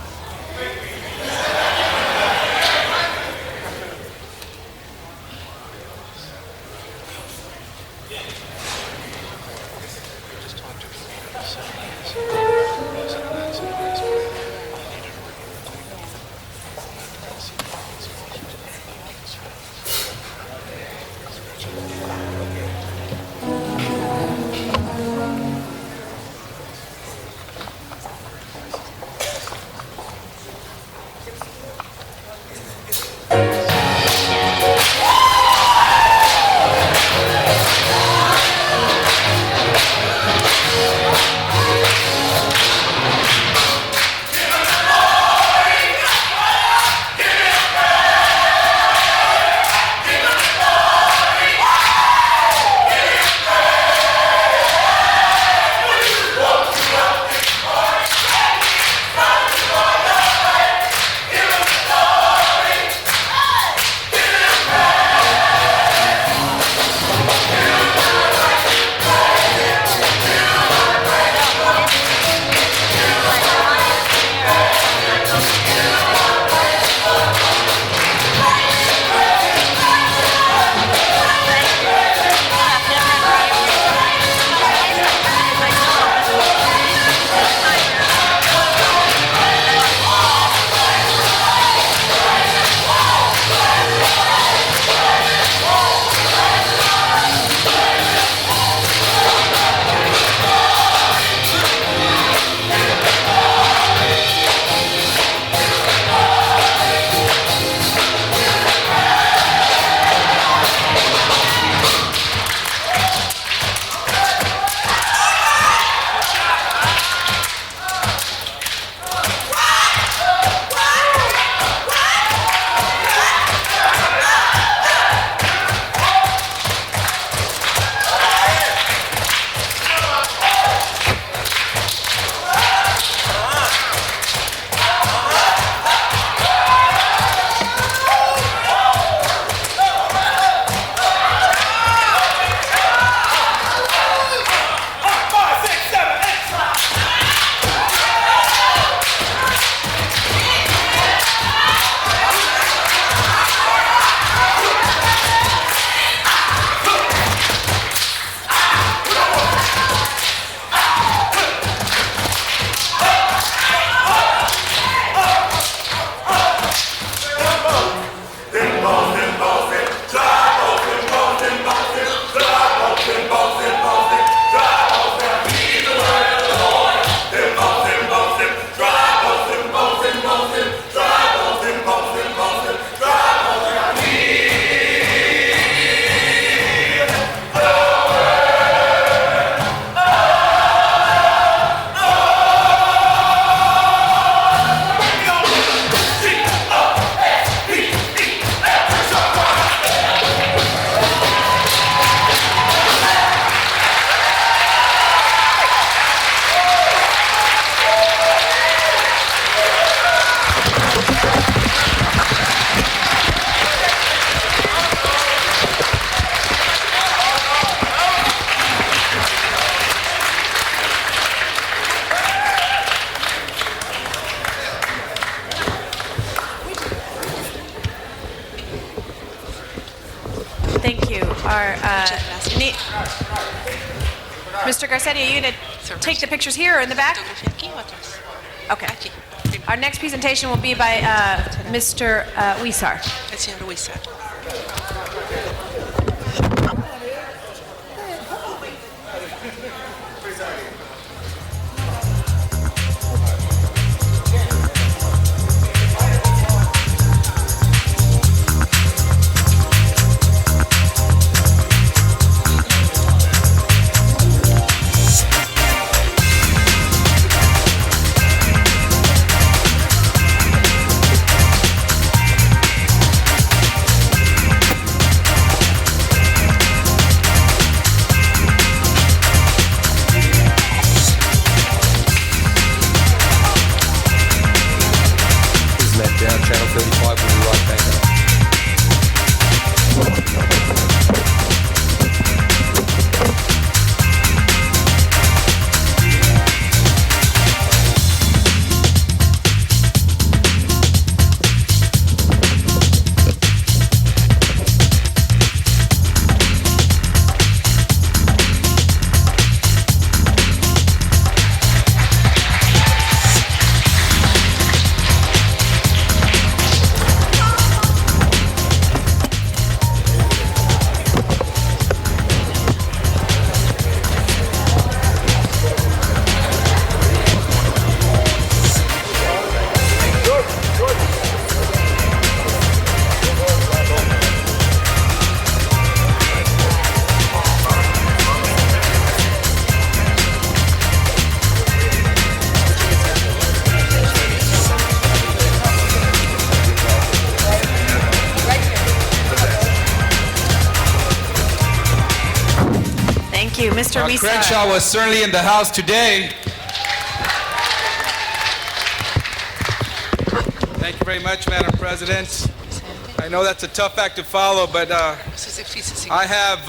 Mr. Garcetti, are you going to take the pictures here or in the back? Okay. Our next presentation will be by Mr. Huizar. Mr. Huizar. Crenshaw was certainly in the house today. Thank you very much, Madam President. I know that's a tough act to follow, but I have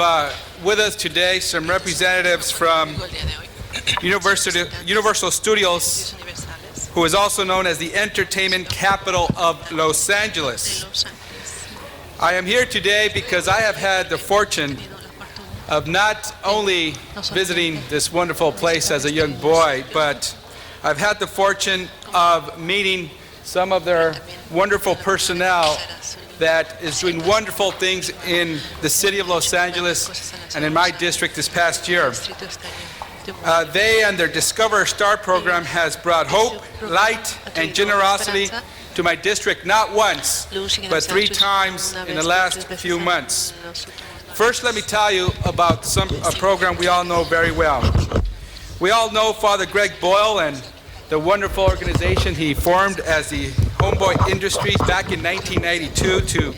with us today some representatives from Universal Studios, who is also known as the entertainment capital of Los Angeles. I am here today because I have had the fortune of not only visiting this wonderful place as a young boy, but I've had the fortune of meeting some of their wonderful personnel that is doing wonderful things in the city of Los Angeles and in my district this past year. They and their Discover Star program has brought hope, light, and generosity to my district not once, but 3 times in the last few months. First, let me tell you about a program we all know very well. We all know Father Greg Boyle and the wonderful organization he formed as the Homeboy Industries back in 1992 to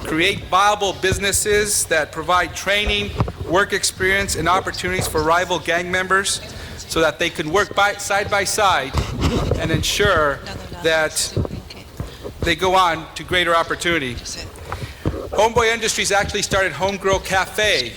create viable businesses that provide training, work experience, and opportunities for rival gang members so that they can work side by side and ensure that they go on to greater opportunity. Homeboy Industries actually started Homegrow Cafe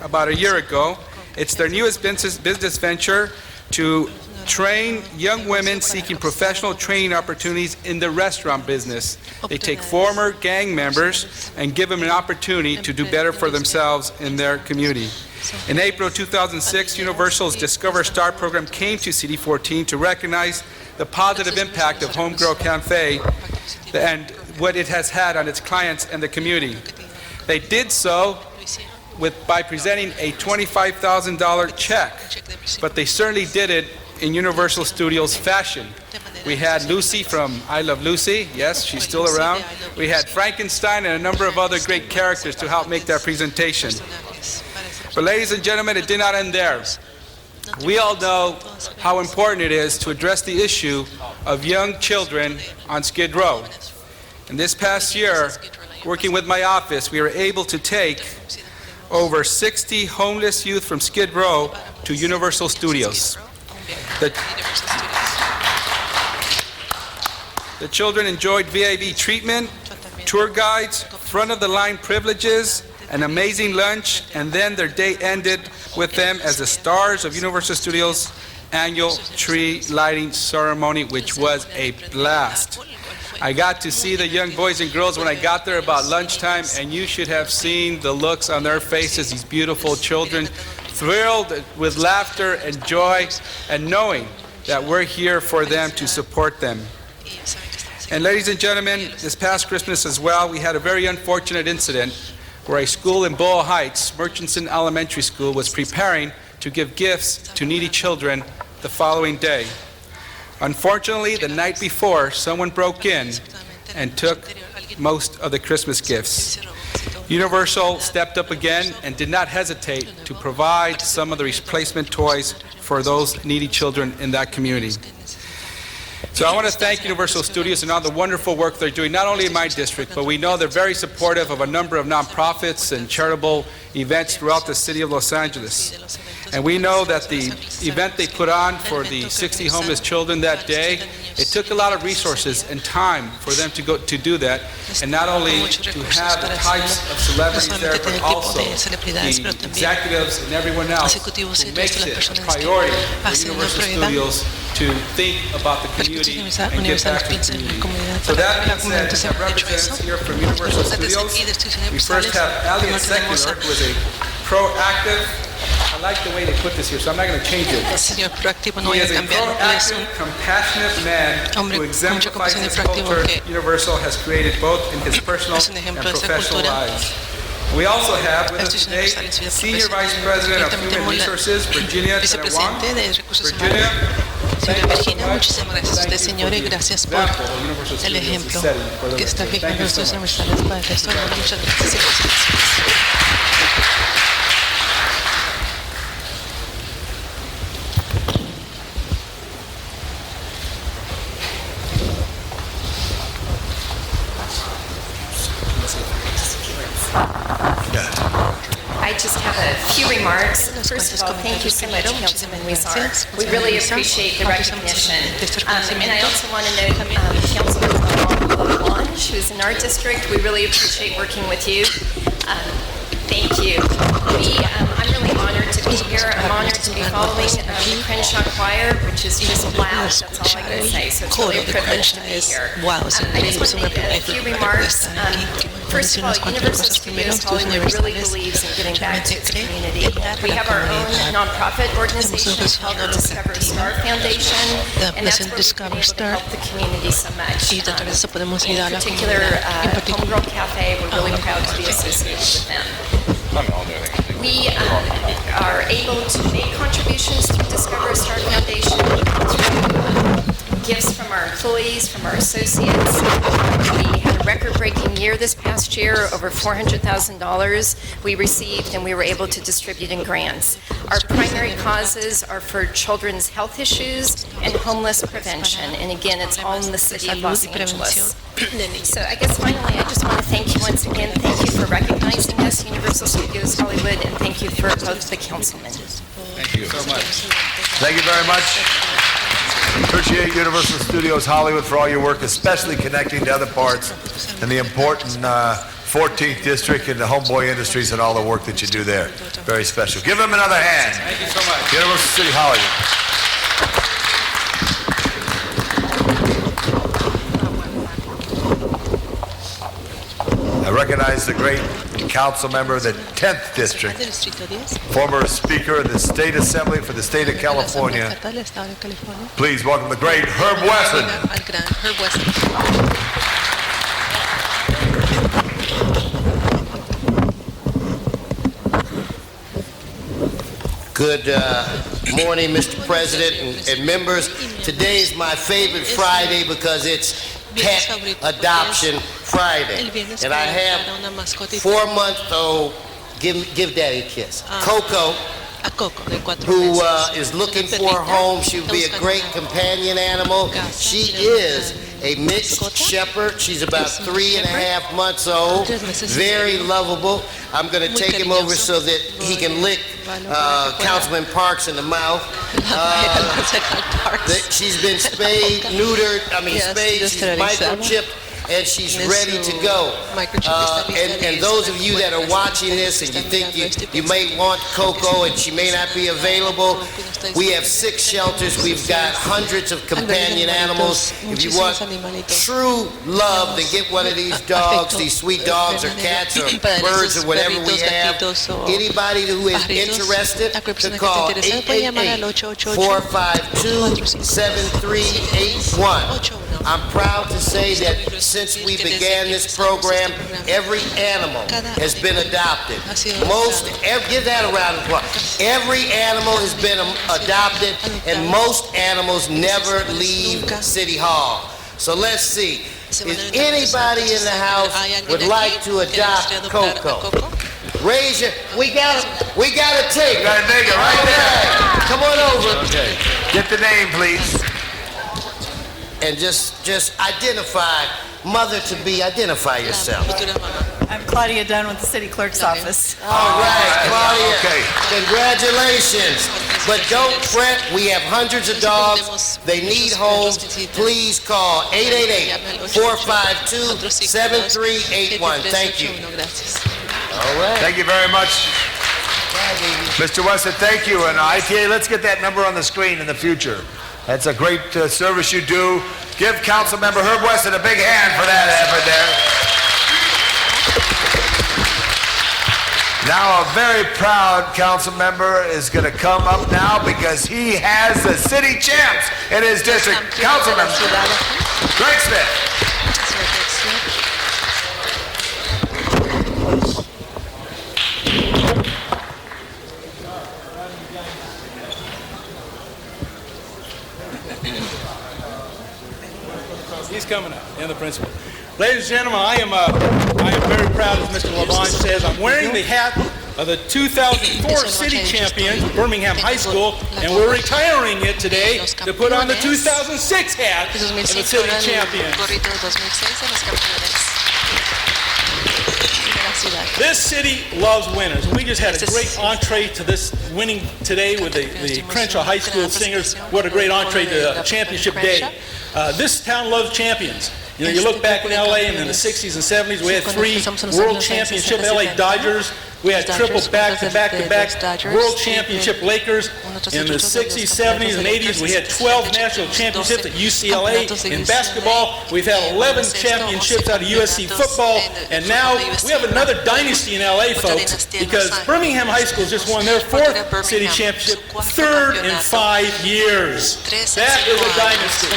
about a year ago. It's their newest business venture to train young women seeking professional training opportunities in the restaurant business. They take former gang members and give them an opportunity to do better for themselves in their community. In April 2006, Universal's Discover Star program came to CD14 to recognize the positive impact of Homegrow Cafe and what it has had on its clients and the community. They did so by presenting a $25,000 check, but they certainly did it in Universal Studios fashion. We had Lucy from I Love Lucy. Yes, she's still around. We had Frankenstein and a number of other great characters to help make that presentation. But ladies and gentlemen, it did not end there. We all know how important it is to address the issue of young children on Skid Row. And this past year, working with my office, we were able to take over 60 homeless youth from Skid Row to Universal Studios. The children enjoyed VIV treatment, tour guides, front-of-the-line privileges, an amazing lunch, and then their day ended with them as the stars of Universal Studios' annual tree lighting ceremony, which was a blast. I got to see the young boys and girls when I got there about lunchtime, and you should have seen the looks on their faces, these beautiful children, thrilled with laughter and joy, and knowing that we're here for them to support them. And ladies and gentlemen, this past Christmas as well, we had a very unfortunate incident where a school in Boyle Heights, Murchison Elementary School, was preparing to give gifts to needy children the following day. Unfortunately, the night before, someone broke in and took most of the Christmas gifts. Universal stepped up again and did not hesitate to provide some of the replacement toys for those needy children in that community. So I want to thank Universal Studios and all the wonderful work they're doing, not only in my district, but we know they're very supportive of a number of nonprofits and charitable events throughout the city of Los Angeles. And we know that the event they put on for the 60 homeless children that day, it took a lot of resources and time for them to do that, and not only to have the types of celebrities there, but also the executives and everyone else who makes it a priority for Universal Studios to think about the community and give back to the community. So that being said, we have representatives here from Universal Studios. We first have Elliot Secular, who is a proactive, I like the way they put this here, so I'm not going to change it. He is a proactive, compassionate man who exemplifies the culture Universal has created both in his personal and professional lives. We also have with us today Senior Vice President of Human Resources, Virginia Tenewang. Virginia, muchísimas gracias a usted, señor, y gracias por el ejemplo que está fijando estos universales para el resto del mundo. Muchas gracias. I just have a few remarks. First of all, thank you so much, Councilman Huizar. We really appreciate the recognition. And I also want to note Councilman LaBlanche, who's in our district. We really appreciate working with you. Thank you. I'm really honored to be here. I'm honored to be following the Crenshaw Choir, which is just loud. That's all I can say. So it's really a privilege to be here. I just want to make a few remarks. First of all, Universal Studios Hollywood really believes in giving back to its community. We have our own nonprofit organization called the Discover Star Foundation, and that's where we've been able to help the community so much. In particular, Homegrown Cafe, we're really proud to be associated with them. We are able to make contributions through Discover Star Foundation, through gifts from our employees, from our associates. We had a record-breaking year this past year, over $400,000 we received and we were able to distribute in grants. Our primary causes are for children's health issues and homeless prevention, and again, it's all in the city of Los Angeles. So I guess finally, I just want to thank you once again. Thank you for recognizing us, Universal Studios Hollywood, and thank you for both the councilmen. Thank you so much. Thank you very much. Appreciate Universal Studios Hollywood for all your work, especially connecting to other parts and the important 14th District and the Homeboy Industries and all the work that you do there. Very special. Give them another hand. Thank you so much. Universal City Hollywood. I recognize the great council member of the 10th District, former Speaker of the State Assembly for the state of California. Please welcome the great Herb Wesson. Good morning, Mr. President and members. Today is my favorite Friday because it's Pet Adoption Friday. And I have 4-month-old, give Daddy a kiss, Coco, who is looking for a home. She would be a great companion animal. She is a mixed shepherd. She's about 3.5 months old. Very lovable. I'm going to take him over so that he can lick Councilman Parks in the mouth. She's been spayed, neutered, spayed, she's microchipped. and she's ready to go. And those of you that are watching this and you think you may want Coco and she may not be available, we have 6 shelters. We've got hundreds of companion animals. If you want true love, then get one of these dogs, these sweet dogs or cats or birds or whatever we have. Anybody who is interested to call 888-452-7381. I'm proud to say that since we began this program, every animal has been adopted. Give that a round of applause. Every animal has been adopted, and most animals never leave City Hall. So let's see. Is anybody in the house would like to adopt Coco? Raise your. We got a take. Got a nigga right there. Come on over. Okay. Get the name, please. And just identify, mother-to-be, identify yourself. I'm Claudia Dunn with the City Clerk's Office. All right, Claudia. Okay. Congratulations. But don't fret, we have hundreds of dogs. They need homes. Please call 888-452-7381. Thank you. All right. Thank you very much. Mr. Weston, thank you. And ITA, let's get that number on the screen in the future. That's a great service you do. Give Councilmember Herb Weston a big hand for that effort there. Now a very proud council member is going to come up now because he has the city champs in his district. Councilmember Greg Smith. He's coming up, and the principal. Ladies and gentlemen, I am very proud, as Mr. LaBonge says. I'm wearing the hat of the 2004 city champions, Birmingham High School, and we're retiring it today to put on the 2006 hat of the city champions. This city loves winners. We just had a great entree to this winning today with the Crenshaw High School Singers. What a great entree to championship day. This town loves champions. You know, you look back in LA and in the 60s and 70s, we had 3 world championship LA Dodgers. We had triple back-to-back world championship Lakers. In the 60s, 70s, and 80s, we had 12 national championships at UCLA. In basketball, we've had 11 championships out of USC football. And now we have another dynasty in LA, folks, because Birmingham High School just won their 4th city championship, 3rd in 5 years. That is a dynasty.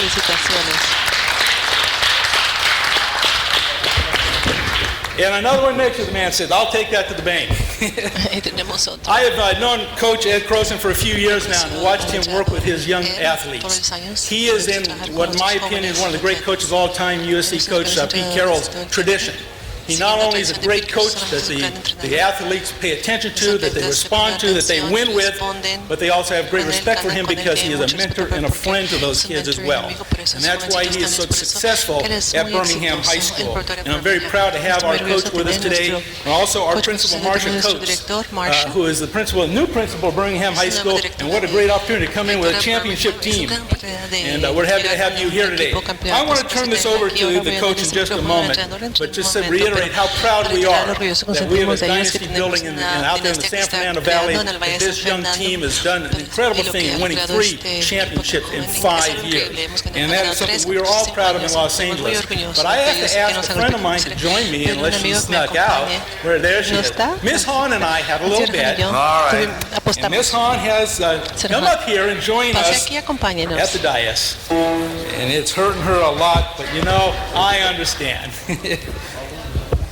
And another one next to the man says, I'll take that to the bank. I have known Coach Ed Croson for a few years now and watched him work with his young athletes. He is in what, in my opinion, is one of the great coaches of all time, USC coach Pete Carroll's tradition. He not only is a great coach that the athletes pay attention to, that they respond to, that they win with, but they also have great respect for him because he is a mentor and a friend to those kids as well. And that's why he is so successful at Birmingham High School. And I'm very proud to have our coach with us today, and also our principal, Marsha Coates, who is the new principal of Birmingham High School, and what a great opportunity to come in with a championship team. And we're happy to have you here today. I want to turn this over to the coach in just a moment, but just to reiterate how proud we are that we have a dynasty building out there in the San Fernando Valley, that this young team has done an incredible thing in winning 3 championships in 5 years. And that is something we are all proud of in Los Angeles. But I have to ask a friend of mine to join me unless she snuck out. There she is. Miss Hahn and I had a little bet. All right. And Miss Hahn has come up here and joined us at the dais. And it's hurting her a lot, but you know, I understand.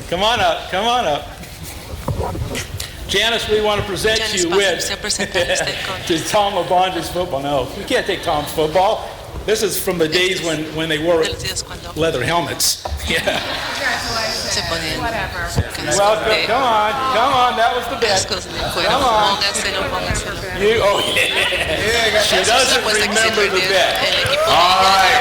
Come on up, come on up. Janice, we want to present you with to Tom LaBonge's football. No, you can't take Tom's football. This is from the days when they wore leather helmets. Yeah. Whatever. Welcome, come on, that was the bet. Come on. Oh yeah. She doesn't remember the bet. All right.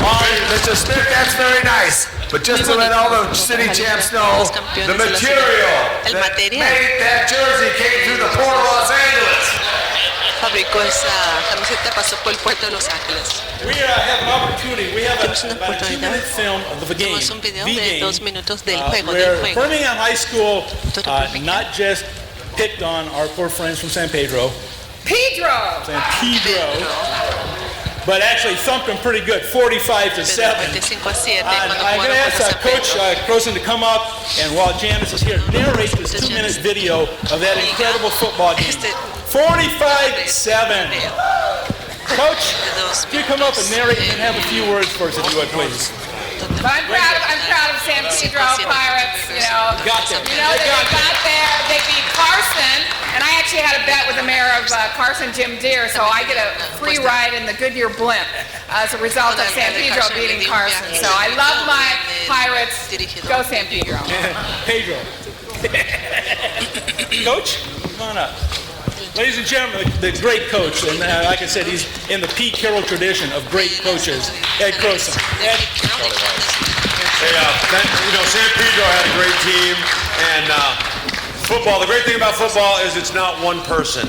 All right, Mr. Smith, that's very nice. But just to let all the city champs know, the material that made that jersey came through the port of Los Angeles. fabricó esa camiseta pasó por el puerto de Los Ángeles. We have an opportunity. We have Tenemos una about a oportunidad. 2-minute film of the game. Tenemos un video the de game, 2 minutos del where juego. Birmingham High School not just picked on our poor friends from San Pedro, but actually thumped them pretty good, 45-7. I'm going to ask Coach Croson to come up, and while Janice is here, narrate this 2-minute video of that incredible football game. 45-7. Coach, if you come up and narrate and have a few words for us, if you would, please. I'm proud of San Pedro Pirates, you know. They got there, they beat Carson, and I actually had a bet with the mayor of Carson, Jim Deere, so I get a free ride in the Goodyear blimp as a result of San Pedro beating Carson. So I love my Pirates. Go San Pedro. Pedro. Coach, come on up. Ladies and gentlemen, the great coach, and like I said, he's in the Pete Carroll tradition of great coaches, Ed Croson. Ed? San Pedro had a great team, and football, the great thing about football is it's not one person.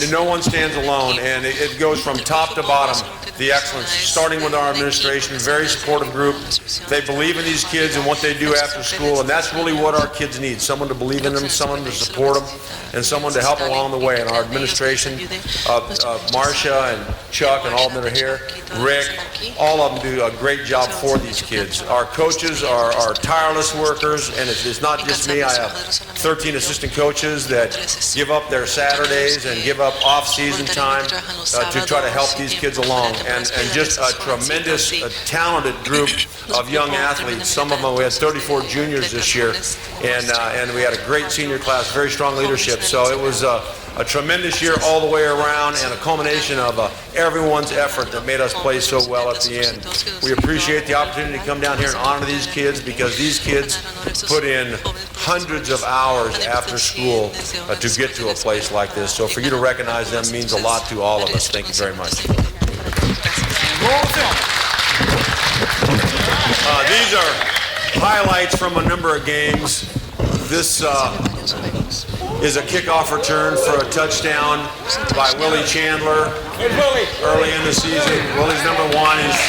No one stands alone, and it goes from top to bottom, the excellence, starting with our administration, very supportive group. They believe in these kids and what they do after school, and that's really what our kids need, someone to believe in them, someone to support them, and someone to help along the way. And our administration, Marcia and Chuck and all of them that are here, Rick, all of them do a great job for these kids. Our coaches are tireless workers, and it's not just me. I have 13 assistant coaches that give up their Saturdays and give up off-season time to try to help these kids along. And just a tremendous, talented group of young athletes. Some of them, we had 34 juniors this year, and we had a great senior class, very strong leadership. So it was a tremendous year all the way around, and a culmination of everyone's effort that made us play so well at the end. We appreciate the opportunity to come down here and honor these kids, because these kids put in hundreds of hours after school to get to a place like this. So for you to recognize them means a lot to all of us. Thank you very much. These are highlights from a number of games. This is a kickoff return for a touchdown by Willie Chandler early in the season. Willie's number 1. He's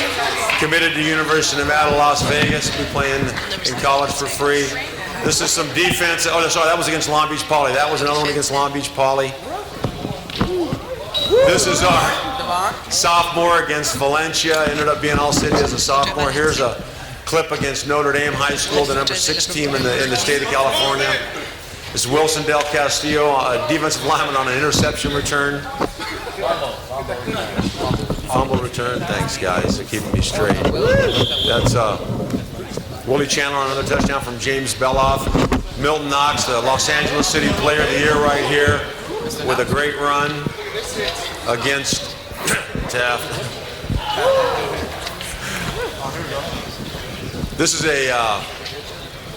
committed to University of Nevada, Las Vegas. He'll be playing in college for free. This is some defense. Oh, sorry, that was against Long Beach Poly. That was another one against Long Beach Poly. This is our sophomore against Valencia. Ended up being all city as a sophomore. Here's a clip against Notre Dame High School, the number 6 team in the state of California. This is Wilson Del Castillo, a defensive lineman on an interception return. Fumble return. Thanks, guys, for keeping me straight. That's Willie Chandler on another touchdown from James Beloff. Milton Knox, the Los Angeles City Player of the Year right here, with a great run against Taft. This is a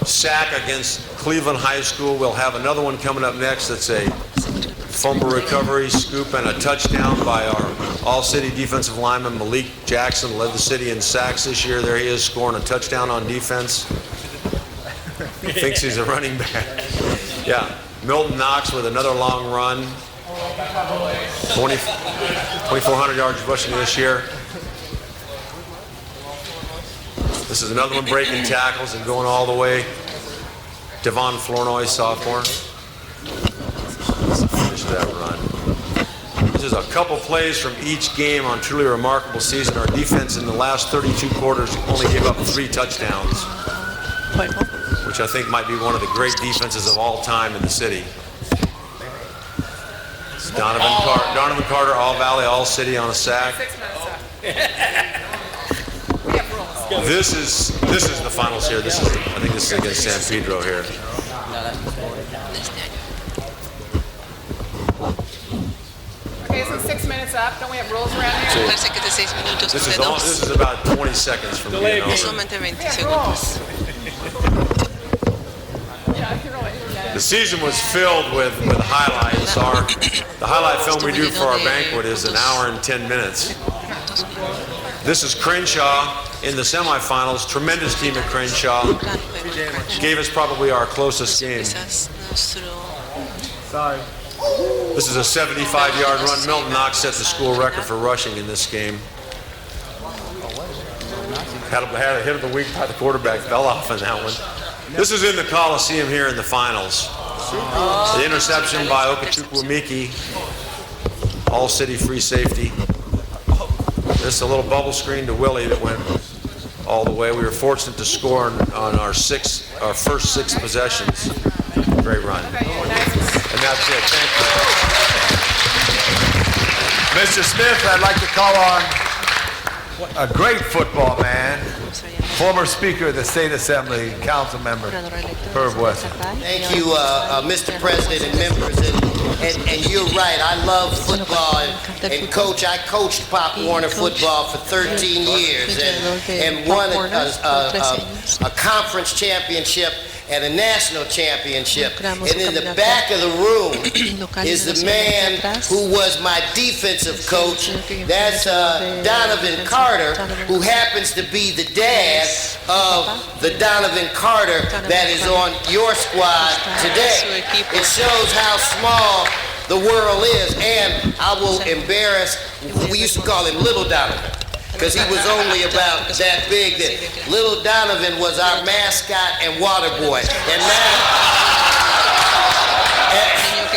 sack against Cleveland High School. We'll have another one coming up next. That's a fumble recovery, scoop, and a touchdown by our all-city defensive lineman, Malik Jackson. Led the city in sacks this year. There he is, scoring a touchdown on defense. Thinks he's a running back. Yeah, Milton Knox with another long run. 2,400 yards rushing this year. This is another one breaking tackles and going all the way. Devon Flournoy, sophomore. Finish that run. This is a couple plays from each game on truly remarkable season. Our defense in the last 32 quarters only gave up 3 touchdowns, which I think might be one of the great defenses of all time in the city. It's Donovan Carter, All Valley, All City on a sack. This is the finals here. I think this is against San Pedro here. Okay, so 6 minutes up. Don't we have rules around here? This is about 20 seconds from being over. The season was filled with highlights. The highlight film we do for our banquet is 1 hour and 10 minutes. This is Crenshaw in the semifinals. Tremendous team at Crenshaw. Gave us probably our closest game. Sorry. This is a 75-yard run. Milton Knox set the school record for rushing in this game. Had a hit of the week by the quarterback, fell off in that one. This is in the Coliseum here in the finals. The interception by Okechukwu Miki, all city free safety. This is a little bubble screen to Willie that went all the way. We were fortunate to score on our first six possessions. Great run. And that's it. Thank you. Mr. Smith, I'd like to call on a great football man, former Speaker of the State Assembly, Council Member Herb Wesson. Thank you, Mr. President and members. And you're right, I love football. And Coach, I coached Pop Warner football for 13 years and won a conference championship and a national championship. And in the back of the room is the man who was my defensive coach. That's Donovan Carter, who happens to be the dad of the Donovan Carter that is on your squad today. It shows how small the world is, and I will embarrass, we used to call him Little Donovan, because he was only about that big. Little Donovan was our mascot and water boy.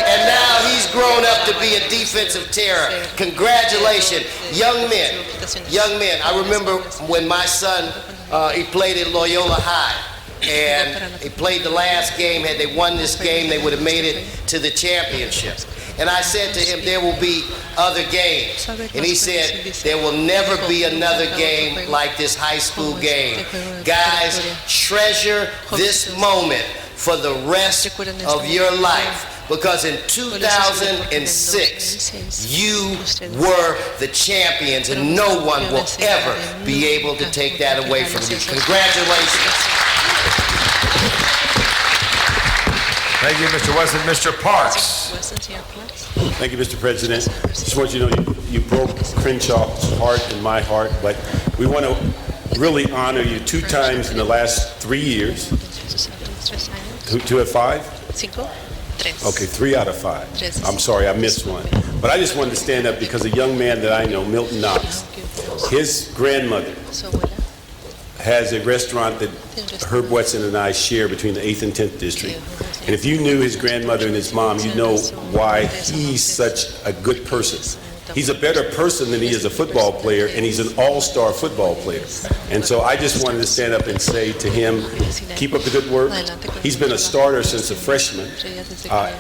And now he's grown up to be a defensive terror. Congratulations, young men. Young men. I remember when my son, he played at Loyola High. And he played the last game. Had they won this game, they would have made it to the championship. And I said to him, there will be other games. And he said, there will never be another game like this high school game. Guys, treasure this moment for the rest of your life. Because in 2006, you were the champions, and no one will ever be able to take that away from you. Congratulations. Thank you, Mr. Wesson. Mr. Parks. Thank you, Mr. President. Just want you to know you broke Crenshaw's heart and my heart, but we want to really honor you 2 times in the last 3 years. 2 out of 5? Okay, 3 out of 5. I'm sorry, I missed one. But I just wanted to stand up because a young man that I know, Milton Knox, his grandmother has a restaurant that Herb Wesson and I share between the 8th and 10th District. And if you knew his grandmother and his mom, you know why he's such a good person. He's a better person than he is a football player, and he's an all-star football player. And so I just wanted to stand up and say to him, keep up the good work. He's been a starter since a freshman.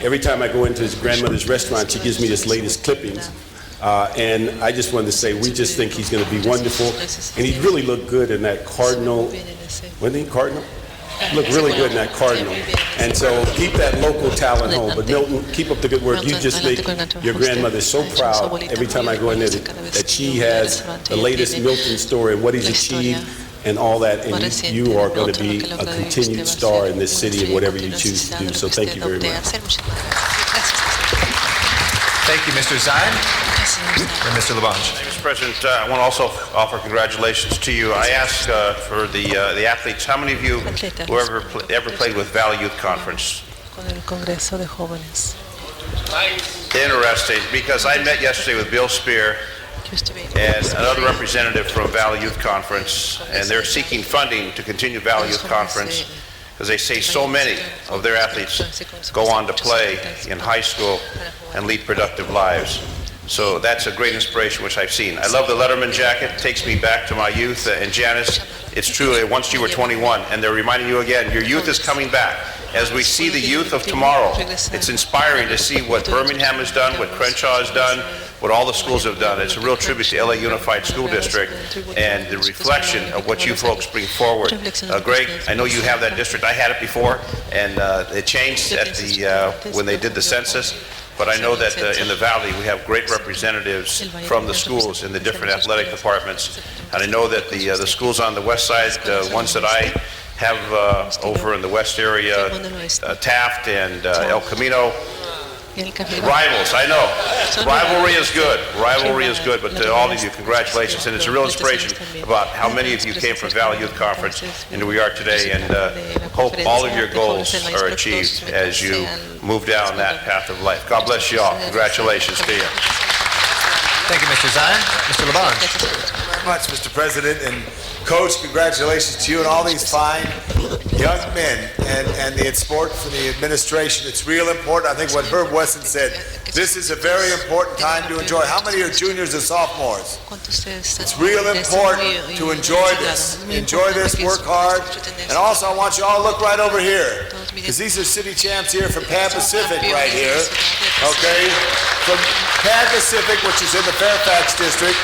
Every time I go into his grandmother's restaurant, she gives me this latest clippings. And I just wanted to say, we just think he's going to be wonderful. And he really looked good in that Cardinal. Wasn't he Cardinal? Looked really good in that Cardinal. And so keep that local talent home. But Milton, keep up the good work. You just make your grandmother so proud every time I go in there that she has the latest Milton story and what he's achieved and all that. And you are going to be a continued star in this city and whatever you choose to do. So thank you very much. Thank you, Mr. Zine. And Mr. Labange. Mr. President, I want to also offer congratulations to you. I asked for the athletes, how many of you who ever played with Valley Youth Conference? Interesting, because I met yesterday with Bill Spear and another representative from Valley Youth Conference, and they're seeking funding to continue Valley Youth Conference because they say so many of their athletes go on to play in high school and lead productive lives. So that's a great inspiration, which I've seen. I love the Letterman jacket. It takes me back to my youth. And Janice, it's true, once you were 21, and they're reminding you again, your youth is coming back. As we see the youth of tomorrow, it's inspiring to see what Birmingham has done, what Crenshaw has done, what all the schools have done. It's a real tribute to LA Unified School District and the reflection of what you folks bring forward. Greg, I know you have that district. I had it before, and it changed at the when they did the census. But I know that in the Valley, we have great representatives from the schools in the different athletic departments. And I know that the schools on the west side, ones that I have over in the west area, Taft and El Camino, Rivals, I know. Rivalry is good. Rivalry is good, but to all of you, congratulations. And it's a real inspiration about how many of you came from Valley Youth Conference and who we are today, and hope all of your goals are achieved as you move down that path of life. God bless you all. Congratulations to you. Thank you, Mr. Zion. Mr. Labange. Thank you very much, Mr. President. And Coach, congratulations to you and all these fine young men and the sport for the administration. It's real important. I think what Herb Wesson said, this is a very important time to enjoy. How many are juniors and sophomores? It's real important to enjoy this. Enjoy this, work hard. And also, I want you all to look right over here, because these are city champs here from Pan Pacific right here, okay? From Pan Pacific, which is in the Fairfax district.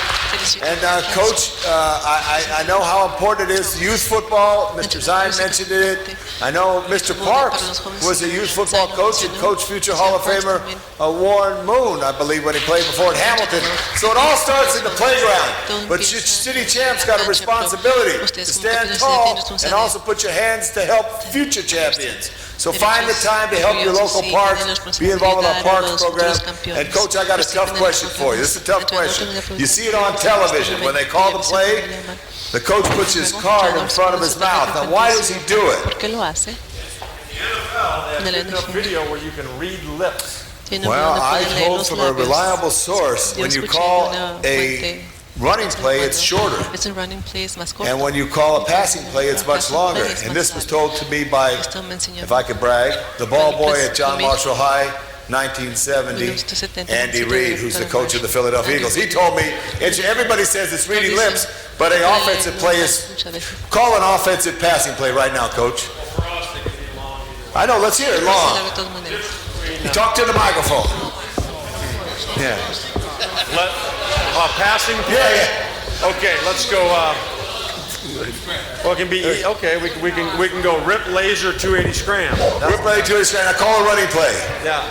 And Coach, I know how important it is. Youth football, Mr. Zion mentioned it. I know Mr. Parks was a youth football coach and coached future Hall of Famer Warren Moon, I believe, when he played before at Hamilton. So it all starts in the playground. But your city champs got a responsibility to stand tall and also put your hands to help future champions. So find the time to help your local parks, be involved in our parks program. And Coach, I got a tough question for you. This is a tough question. You see it on television. When they call the play, the coach puts his card in front of his mouth. Now, why does he do it? There's no video where you can read lips. Well, I told from a reliable source, when you call a running play, it's shorter. And when you call a passing play, it's much longer. And this was told to me by, if I could brag, the ball boy at John Marshall High, 1970, Andy Reid, who's the coach of the Philadelphia Eagles. He told me, everybody says it's reading lips, but an offensive play is, call an offensive passing play right now, Coach. I know, let's hear it long. You talk to the microphone. Yeah. Passing play? Yeah. Okay, let's go. Well, it can be, okay, we can go rip laser 280 scram. Rip laser 280 scram. I call a running play. Yeah.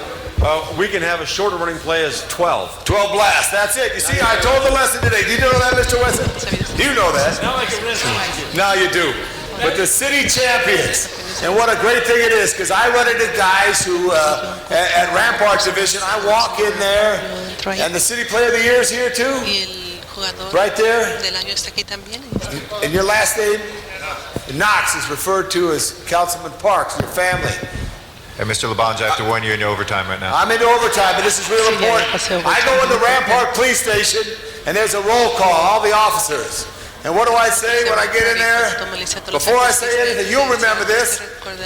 We can have a shorter running play as 12. 12 blasts, that's it. You see, I told the lesson today. Do you know that, Mr. Wesson? Do you know that? Now I can listen. Now you do. But the city champions, and what a great thing it is, because I run into guys who, at Rampart Division, I walk in there, and the city player of the year is here too. Right there. And your last name, Knox, is referred to as Councilman Parks, your family. Hey, Mr. Labange, I have to warn you, you're in overtime right now. I'm into overtime, but this is real important. I go in the Rampart Police Station, and there's a roll call, all the officers. And what do I say when I get in there? Before I say anything, you'll remember this.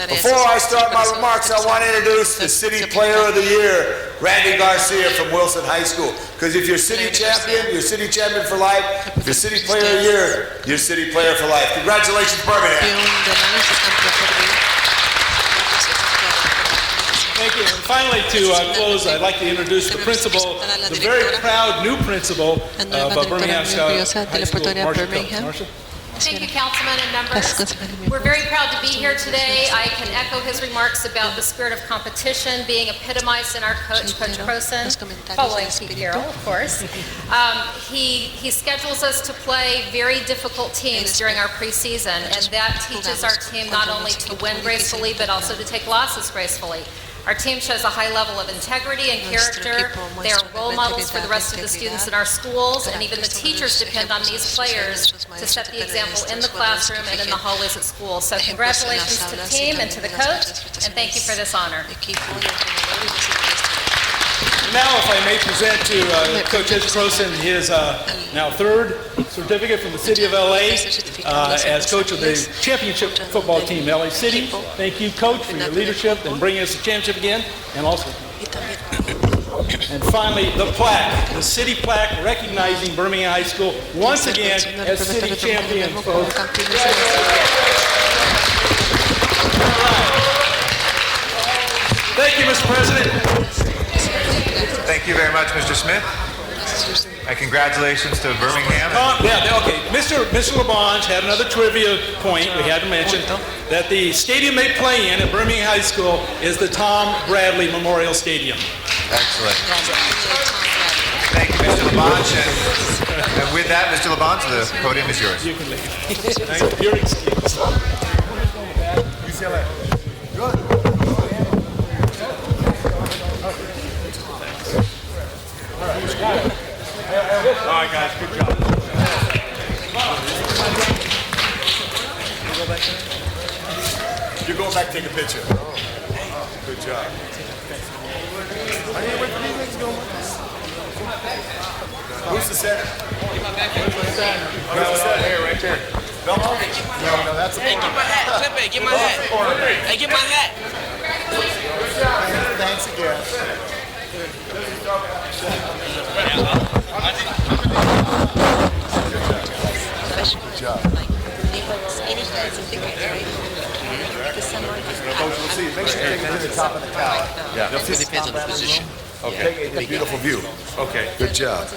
Before I start my remarks, I want to introduce the City Player of the Year, Randy Garcia from Wilson High School. Because if you're city champion, you're city champion for life. If you're City Player of the Year, you're City Player for life. Congratulations, Birmingham. Thank you. And finally, to close, I'd like to introduce the principal, the very proud new principal of Birmingham High School, Marcia Marcia. Thank you, Councilman and members. We're very proud to be here today. I can echo his remarks about the spirit of competition being epitomized in our coach, Coach Croson, following Pete Carroll, of course. He schedules us to play very difficult teams during our preseason, and that teaches our team not only to win gracefully, but also to take losses gracefully. Our team shows a high level of integrity and character. They are role models for the rest of the students in our schools, and even the teachers depend on these players to set the example in the classroom and in the hallways at school. So congratulations to the team and to the coach, and thank you for this honor. Now, if I may present to Coach Ed Croson his now third certificate from the City of LA as coach of the championship football team, LA City. Thank you, Coach, for your leadership and bringing us the championship again. And finally, the plaque, the city plaque recognizing Birmingham High School once again as city champions. Thank you, Mr. President. Thank you very much, Mr. Smith. And congratulations to Birmingham. Okay. Mr. Labange had another trivia point we had to mention, that the stadium they play in at Birmingham High School is the Tom Bradley Memorial Stadium. Excellent. Thank you, Mr. Labange. And with that, Mr. Labange, the podium is yours. You can leave. Thank you. You're excused. UCLA. Good. right, guys, good job. You go back, take a picture. Good job. Who's the center? Who's the center? Here, right there. No, that's a Hey, get my hat. Clip it. Get my hat. Hey, get my hat. Thanks again. Good job. Make sure you take it to the top of the tower. Yeah. It depends on the position. Okay, a beautiful view. Okay, good job.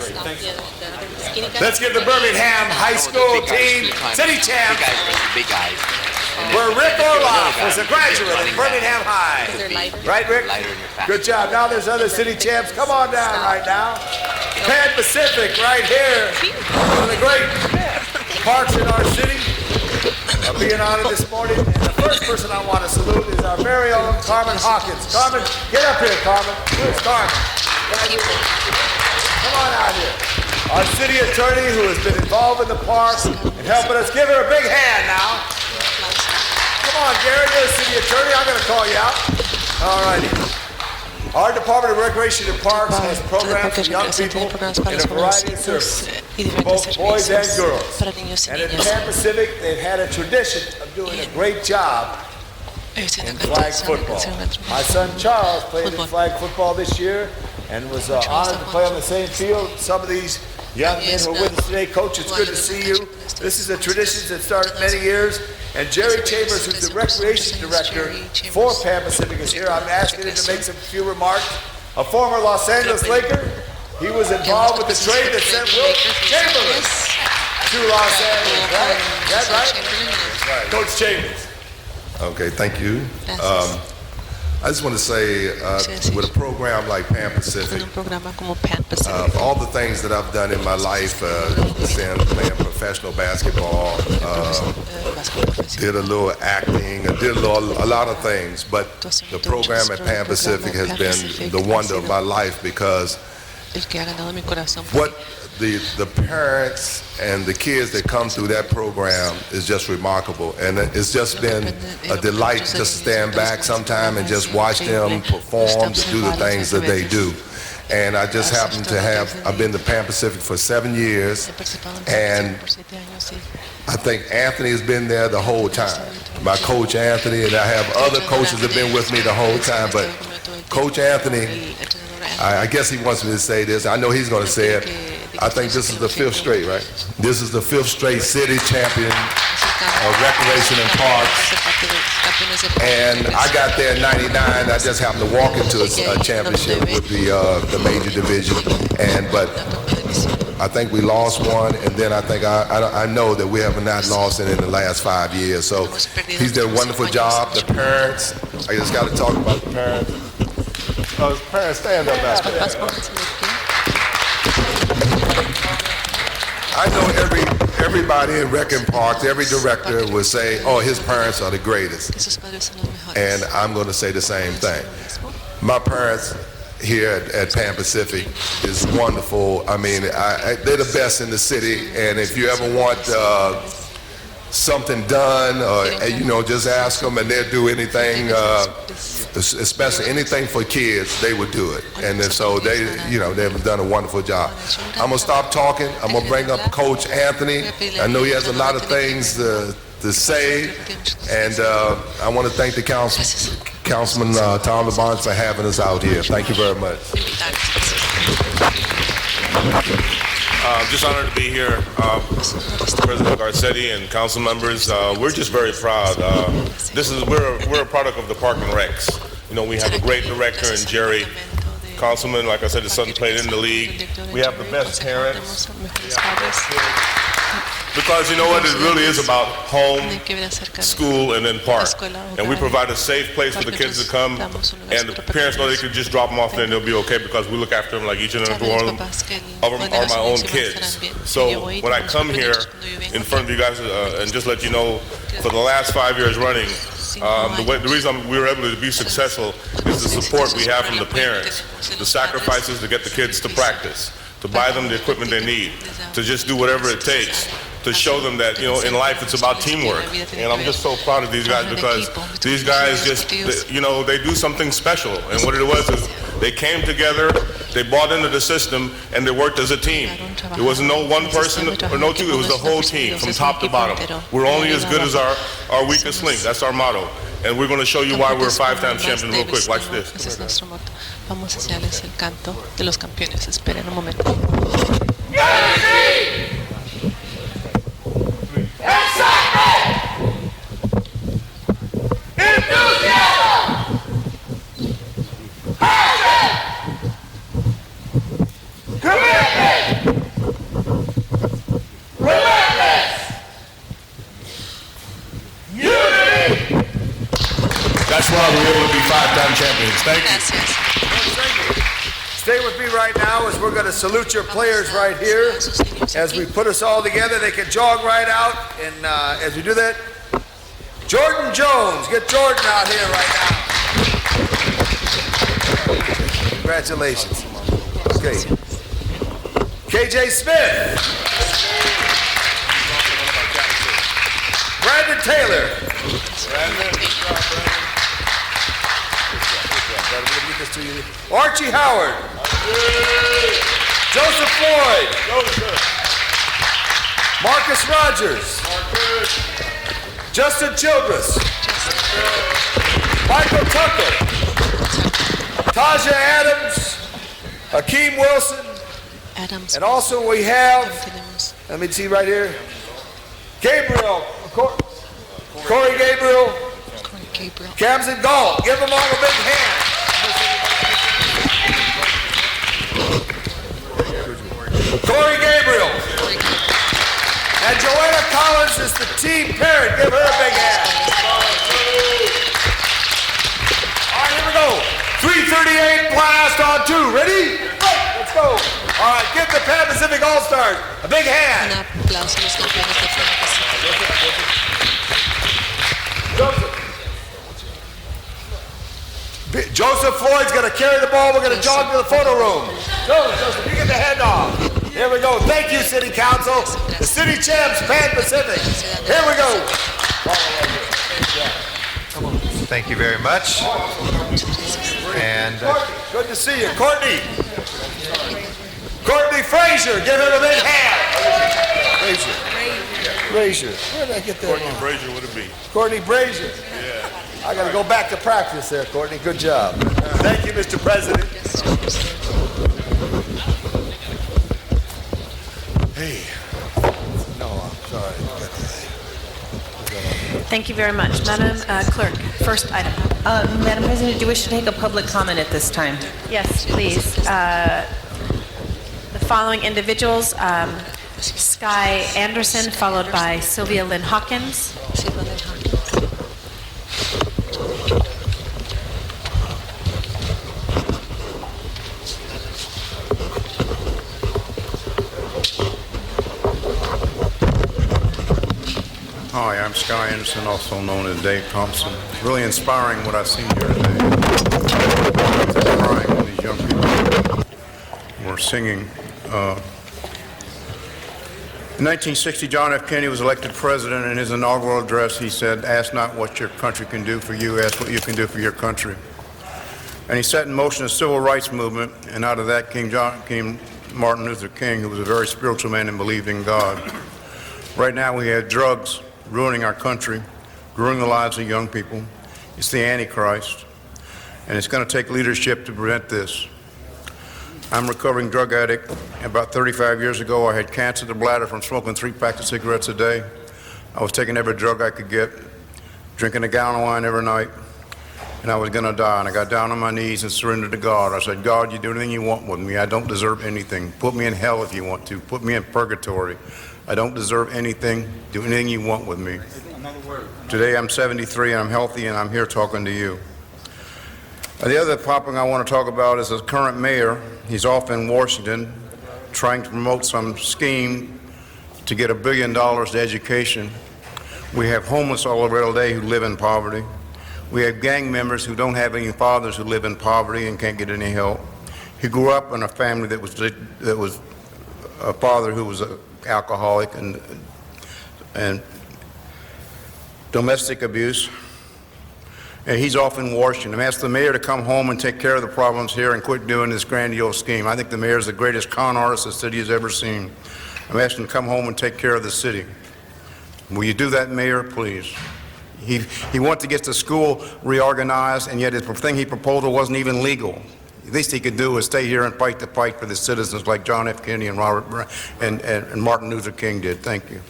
Let's give the Birmingham High School team city champs. Big guys. Where Rick Orloff was a graduate at Birmingham High. Right, Rick? Good job. Now there's other city champs. Come on down right now. Pan Pacific right here. One of the great parks in our city. Being honored this morning. And the first person I want to salute is our very own Carmen Hawkins. Carmen, get up here, Carmen. Where's Carmen? Right here. Come on out here. Our city attorney who has been involved in the park and helping us. Give her a big hand now. Come on, Gary, you're the city attorney. I'm going to call you out. All righty. Our Department of Recreation and Parks has programs for young people in a variety of services, both boys and girls. And at Pan Pacific, they've had a tradition of doing a great job in flag football. My son Charles played in flag football this year and was honored to play on the same field. Some of these young men who are with us today. Coach, it's good to see you. This is a tradition that started many years. And Jerry Chambers, who's the recreation director for Pan Pacific, is here. I'm asking him to make some few remarks. A former Los Angeles Laker, he was involved with the trade that sent Wilt Chamberlain to Los Angeles, right? That's right? Coach Chambers. Okay, thank you. I just want to say, with a program like Pan Pacific, all the things that I've done in my life, playing professional basketball, did a little acting, did a lot of things, but the program at Pan Pacific has been the wonder of my life because what the parents and the kids that come through that program is just remarkable, and it's just been a delight just to stand back sometime and just watch them perform, to do the things that they do. And I just happen to I've been to Pan Pacific for 7 years, and I think Anthony has been there the whole time. My coach Anthony, and I have other coaches that have been with me the whole time, but Coach Anthony, I guess he wants me to say this. I know he's going to say it. I think this is the 5th straight, right? This is the 5th straight city champion of recreation and parks. And I got there in '99. I just happened to walk into a championship with the major division. But I think we lost one, and then I think I know that we have not lost it in the last 5 years. So he's done a wonderful job. The parents, I just got to talk about the parents. Parents, stand up back there. I know everybody in Rec and Parks, every director would say, oh, his parents are the greatest. And I'm going to say the same thing. My parents here at Pan Pacific is wonderful. I mean, they're the best in the city. And if you ever want something done, or just ask them, and they'll do anything, especially anything for kids, they would do it. And then so they've done a wonderful job. I'm gonna stop talking. I'm gonna bring up Coach Anthony. I know he has a lot of things to say, and I want to thank the Councilman Tom LaBonge for having us out here. Thank you very much. Just honored to be here, President Garcetti and council members. We're just very proud. We're a product of the Park and Recs. We have a great director in Jerry. Councilman, like I said, his son played in the league. We have the best parents. Because you know what, it really is about home, school, and then park. And we provide a safe place for the kids to come, and the parents know they can just drop them off there and they'll be okay because we look after them like each and every one of them are my own kids. So when I come here in front of you guys and just let you know, for the last 5 years running, The reason we were able to be successful is the support we have from the parents, the sacrifices to get the kids to practice, to buy them the equipment they need, to just do whatever it takes, to show them that, in life it's about teamwork. And I'm just so proud of these guys because these guys just, they do something special. And what it was is they came together, they bought into the system, and they worked as a team. It wasn't no one person or no two, it was the whole team from top to bottom. We're only as good as our weakest link. That's our motto. And we're going to show you why we're 5-time champions real quick. Watch this. Ese es nuestro moto. Vamos a hacerles el canto de los campeones. Esperen un momento. That's why we're able to be 5-time champions. Thank you. Stay with me right now as we're going to salute your players right here. As we put us all together, they can jog right out. And as we do that, Jordan Jones, get Jordan out here right now. Congratulations. Okay. KJ Smith. Brandon Taylor. Archie Howard. Joseph Floyd. Marcus Rogers. Justin Childress. Michael Tucker. Taja Adams. Hakeem Wilson. And also we have, let me see right here, Gabriel. Corey Gabriel. Kamsen Galt. Give them all a big hand. Corey Gabriel. And Joanna Collins is the team parent. Give her a big hand. All right, here we go. 3:38 blast on 2. Ready? Let's go. All right, give the Pan Pacific All-Stars a big hand. Un aplauso a los campeones de Pan Pacific. Joseph Floyd's going to carry the ball. We're going to jog to the photo room. Joseph, you get the handoff. Here we go. Thank you, City Council. The City Champs, Pan Pacific. Here we go. Thank you very much. And good to see you. Courtney Frazier, give him a big hand. Frazier. Where did I get that? Courtney Brazier would it be? Courtney Brazier. Yeah. I got to go back to practice there, Courtney. Good job. Thank you, Mr. President. Hey. No, I'm sorry. Thank you very much. Madam Clerk, first item. Madam President, do you wish to take a public comment at this time? Yes, please. The following individuals, Sky Anderson, followed by Sylvia Lynn Hawkins. Hi, I'm Sky Anderson, also known as Dave Thompson. It's really inspiring what I've seen here today. It's inspiring when these young people were singing. In 1960, John F. Kennedy was elected president. In his inaugural address, he said, "Ask not what your country can do for you, ask what you can do for your country." And he set in motion a civil rights movement, and out of that came Martin Luther King, who was a very spiritual man and believed in God. Right now, we have drugs ruining our country, ruining the lives of young people. It's the Antichrist, and it's going to take leadership to prevent this. I'm a recovering drug addict. About 35 years ago, I had cancer of the bladder from smoking 3 packs of cigarettes a day. I was taking every drug I could get, drinking a gallon of wine every night, and I was going to die. And I got down on my knees and surrendered to God. I said, "God, you do anything you want with me. I don't deserve anything. Put me in hell if you want to. Put me in purgatory. I don't deserve anything. Do anything you want with me." Today I'm 73 and I'm healthy and I'm here talking to you. The other topic I want to talk about is the current mayor. He's off in Washington trying to promote some scheme to get $1 billion to education. We have homeless all over LA who live in poverty. We have gang members who don't have any fathers who live in poverty and can't get any help. He grew up in a family that was a father who was an alcoholic and domestic abuse. And he's off in Washington. I'm asking the mayor to come home and take care of the problems here and quit doing this grandiose scheme. I think the mayor is the greatest con artist the city has ever seen. I'm asking him to come home and take care of the city. Will you do that, Mayor, please? He wanted to get the school reorganized, and yet the thing he proposed wasn't even legal. The least he could do is stay here and fight the fight for the citizens like John F. Kennedy and and Martin Luther King did. Thank you.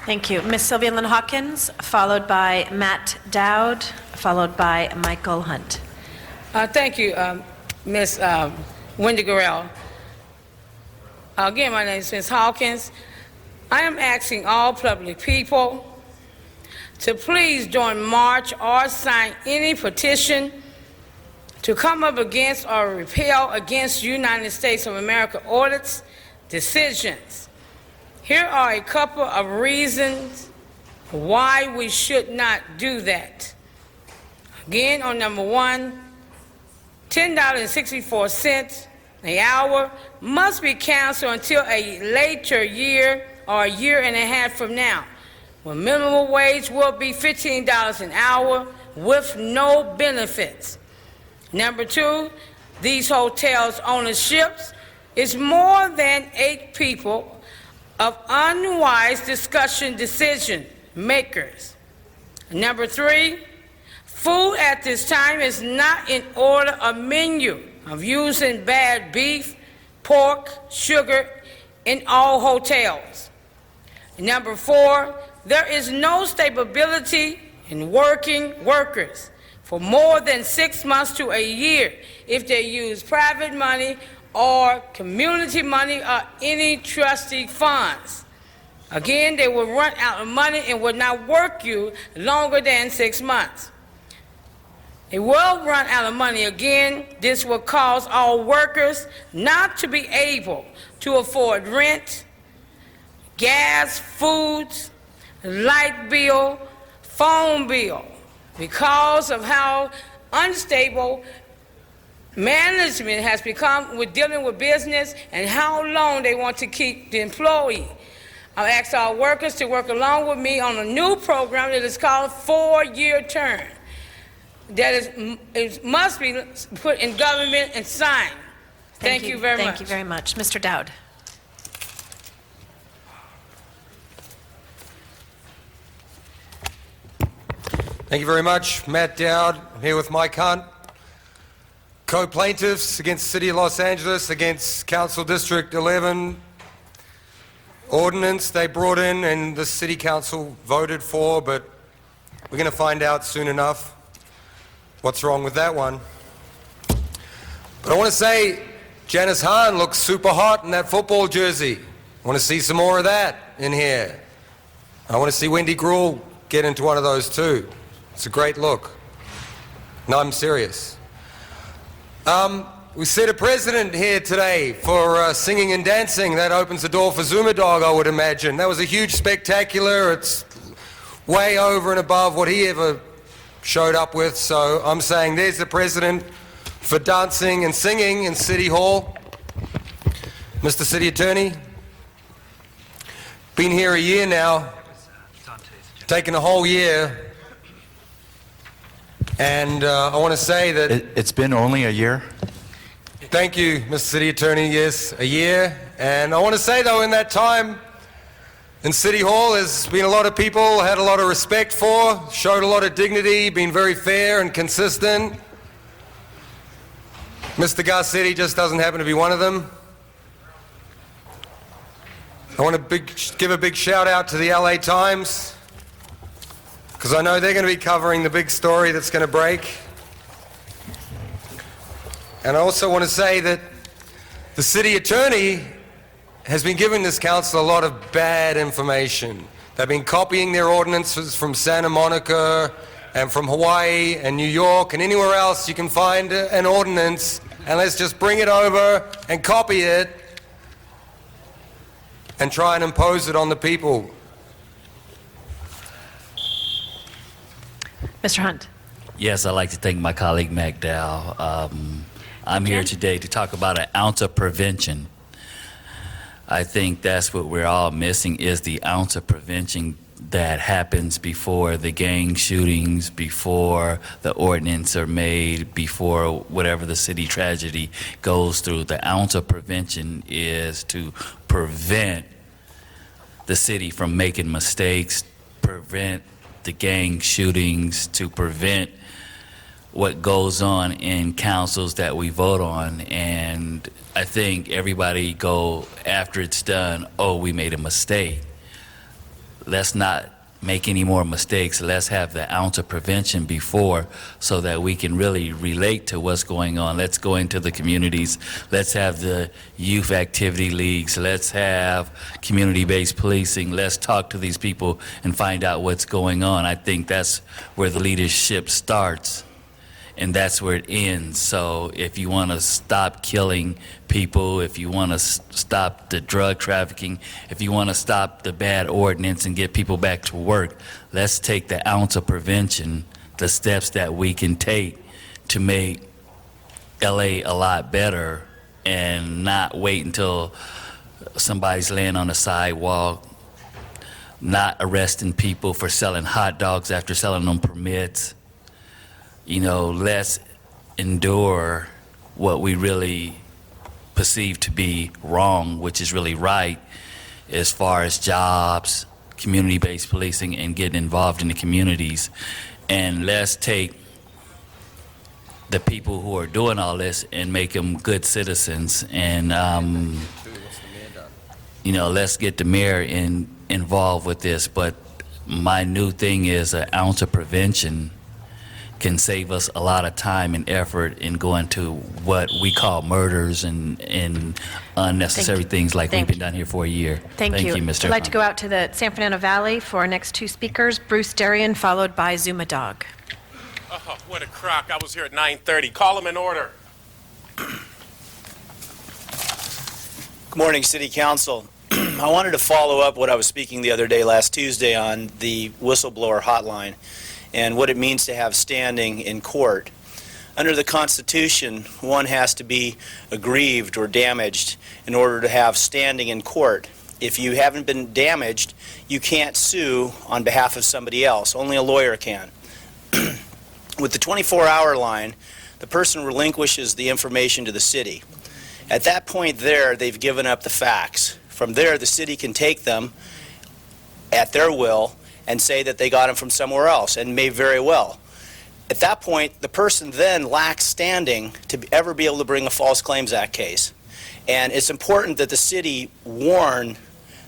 Thank you. Ms. Sylvia Lynn Hawkins, followed by Matt Dowd, followed by Michael Hunt. Thank you, Ms. Wendy Gorell. Again, my name is Ms. Hawkins. I am asking all public people to please join march or sign any petition to come up against or repel against United States of America audits decisions. Here are a couple of reasons why we should not do that. Again, on number one, $10.64 an hour must be canceled until a later year or a year and a half from now, when minimum wage will be $15 an hour with no benefits. Number two, these hotels' ownerships is more than 8 people of unwise discussion decision makers. Number three, food at this time is not in order a menu of using bad beef, pork, sugar in all hotels. Number four, there is no stability in working workers for more than 6 months to a year if they use private money or community money or any trustee funds. Again, they will run out of money and will not work you longer than 6 months. They will run out of money again. This will cause all workers not to be able to afford rent, gas, foods, light bill, phone bill, because of how unstable management has become with dealing with business and how long they want to keep the employee. I've asked our workers to work along with me on a new program that is called 4-year term. That it must be put in government and signed. Thank you very much. Thank you very much. Mr. Dowd. Thank you very much. Matt Dowd, I'm here with Mike Hunt. Co-plaintiffs against the City of Los Angeles, against Council District 11 ordinance they brought in and the City Council voted for, but we're going to find out soon enough what's wrong with that one. But I want to say Janice Hahn looks super hot in that football jersey. I want to see some more of that in here. I want to see Wendy Gruhl get into one of those too. It's a great look. No, I'm serious. We see the president here today for singing and dancing. That opens the door for Zuma Dog, I would imagine. That was a huge spectacular. It's way over and above what he ever showed up with. So I'm saying there's the president for dancing and singing in City Hall. Mr. City Attorney, been here a year now, taken a whole year. And I want to say that... It's been only a year? Thank you, Mr. City Attorney. Yes, a year. And I want to say, though, in that time in City Hall, there's been a lot of people I had a lot of respect for, showed a lot of dignity, been very fair and consistent. Mr. Garcetti just doesn't happen to be one of them. I want to give a big shout out to the LA Times, because I know they're going to be covering the big story that's going to break. And I also want to say that the city attorney has been giving this council a lot of bad information. They've been copying their ordinances from Santa Monica and from Hawaii and New York and anywhere else you can find an ordinance, and let's just bring it over and copy it and try and impose it on the people. Mr. Hunt. Yes, I'd like to thank my colleague McDowell. I'm here today to talk about an ounce of prevention. I think that's what we're all missing is the ounce of prevention that happens before the gang shootings, before the ordinance are made, before whatever the city tragedy goes through. The ounce of prevention is to prevent the city from making mistakes, prevent the gang shootings, to prevent what goes on in councils that we vote on. And I think everybody go after it's done, oh, we made a mistake. Let's not make any more mistakes. Let's have the ounce of prevention before so that we can really relate to what's going on. Let's go into the communities. Let's have the youth activity leagues. Let's have community-based policing. Let's talk to these people and find out what's going on. I think that's where the leadership starts, and that's where it ends. So if you want to stop killing people, if you want to stop the drug trafficking, if you want to stop the bad ordinance and get people back to work, let's take the ounce of prevention, the steps that we can take to make LA a lot better, and not wait until somebody's laying on the sidewalk, not arresting people for selling hot dogs after selling them permits. You know, let's endure what we really perceive to be wrong, which is really right, as far as jobs, community-based policing, and getting involved in the communities. And let's take the people who are doing all this and make them good citizens. And, you know, let's get the mayor involved with this. But my new thing is an ounce of prevention can save us a lot of time and effort in going to what we call murders and unnecessary things like we've been done here for a year. Thank you, Mr. I'd like to go out to the San Fernando Valley for our next two speakers, Bruce Darian, followed by Zuma Dog. Oh, what a crock. I was here at 9:30. Call him in order. Good morning, City Council. I wanted to follow up what I was speaking the other day, last Tuesday, on the whistleblower hotline and what it means to have standing in court. Under the Constitution, one has to be aggrieved or damaged in order to have standing in court. If you haven't been damaged, you can't sue on behalf of somebody else. Only a lawyer can. With the 24-hour line, the person relinquishes the information to the city. At that point there, they've given up the facts. From there, the city can take them at their will and say that they got them from somewhere else, and may very well. At that point, the person then lacks standing to ever be able to bring a False Claims Act case. And it's important that the city warn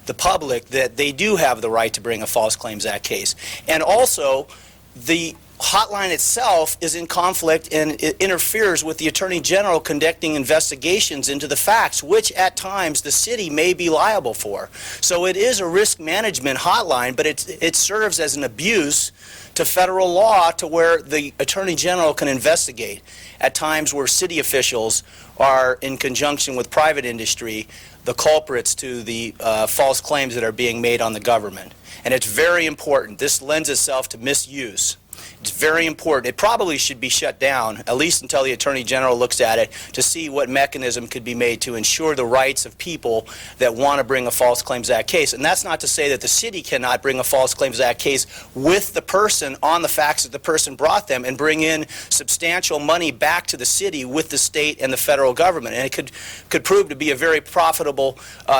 the public that they do have the right to bring a False Claims Act case. And also, the hotline itself is in conflict and it interferes with the Attorney General conducting investigations into the facts, which at times the city may be liable for. So it is a risk management hotline, but it serves as an abuse to federal law to where the Attorney General can investigate at times where city officials are, in conjunction with private industry, the culprits to the false claims that are being made on the government. And it's very important. This lends itself to misuse. It's very important. It probably should be shut down, at least until the Attorney General looks at it, to see what mechanism could be made to ensure the rights of people that want to bring a False Claims Act case. And that's not to say that the city cannot bring a False Claims Act case with the person on the facts that the person brought them and bring in substantial money back to the city with the state and the federal government. And it could prove to be a very profitable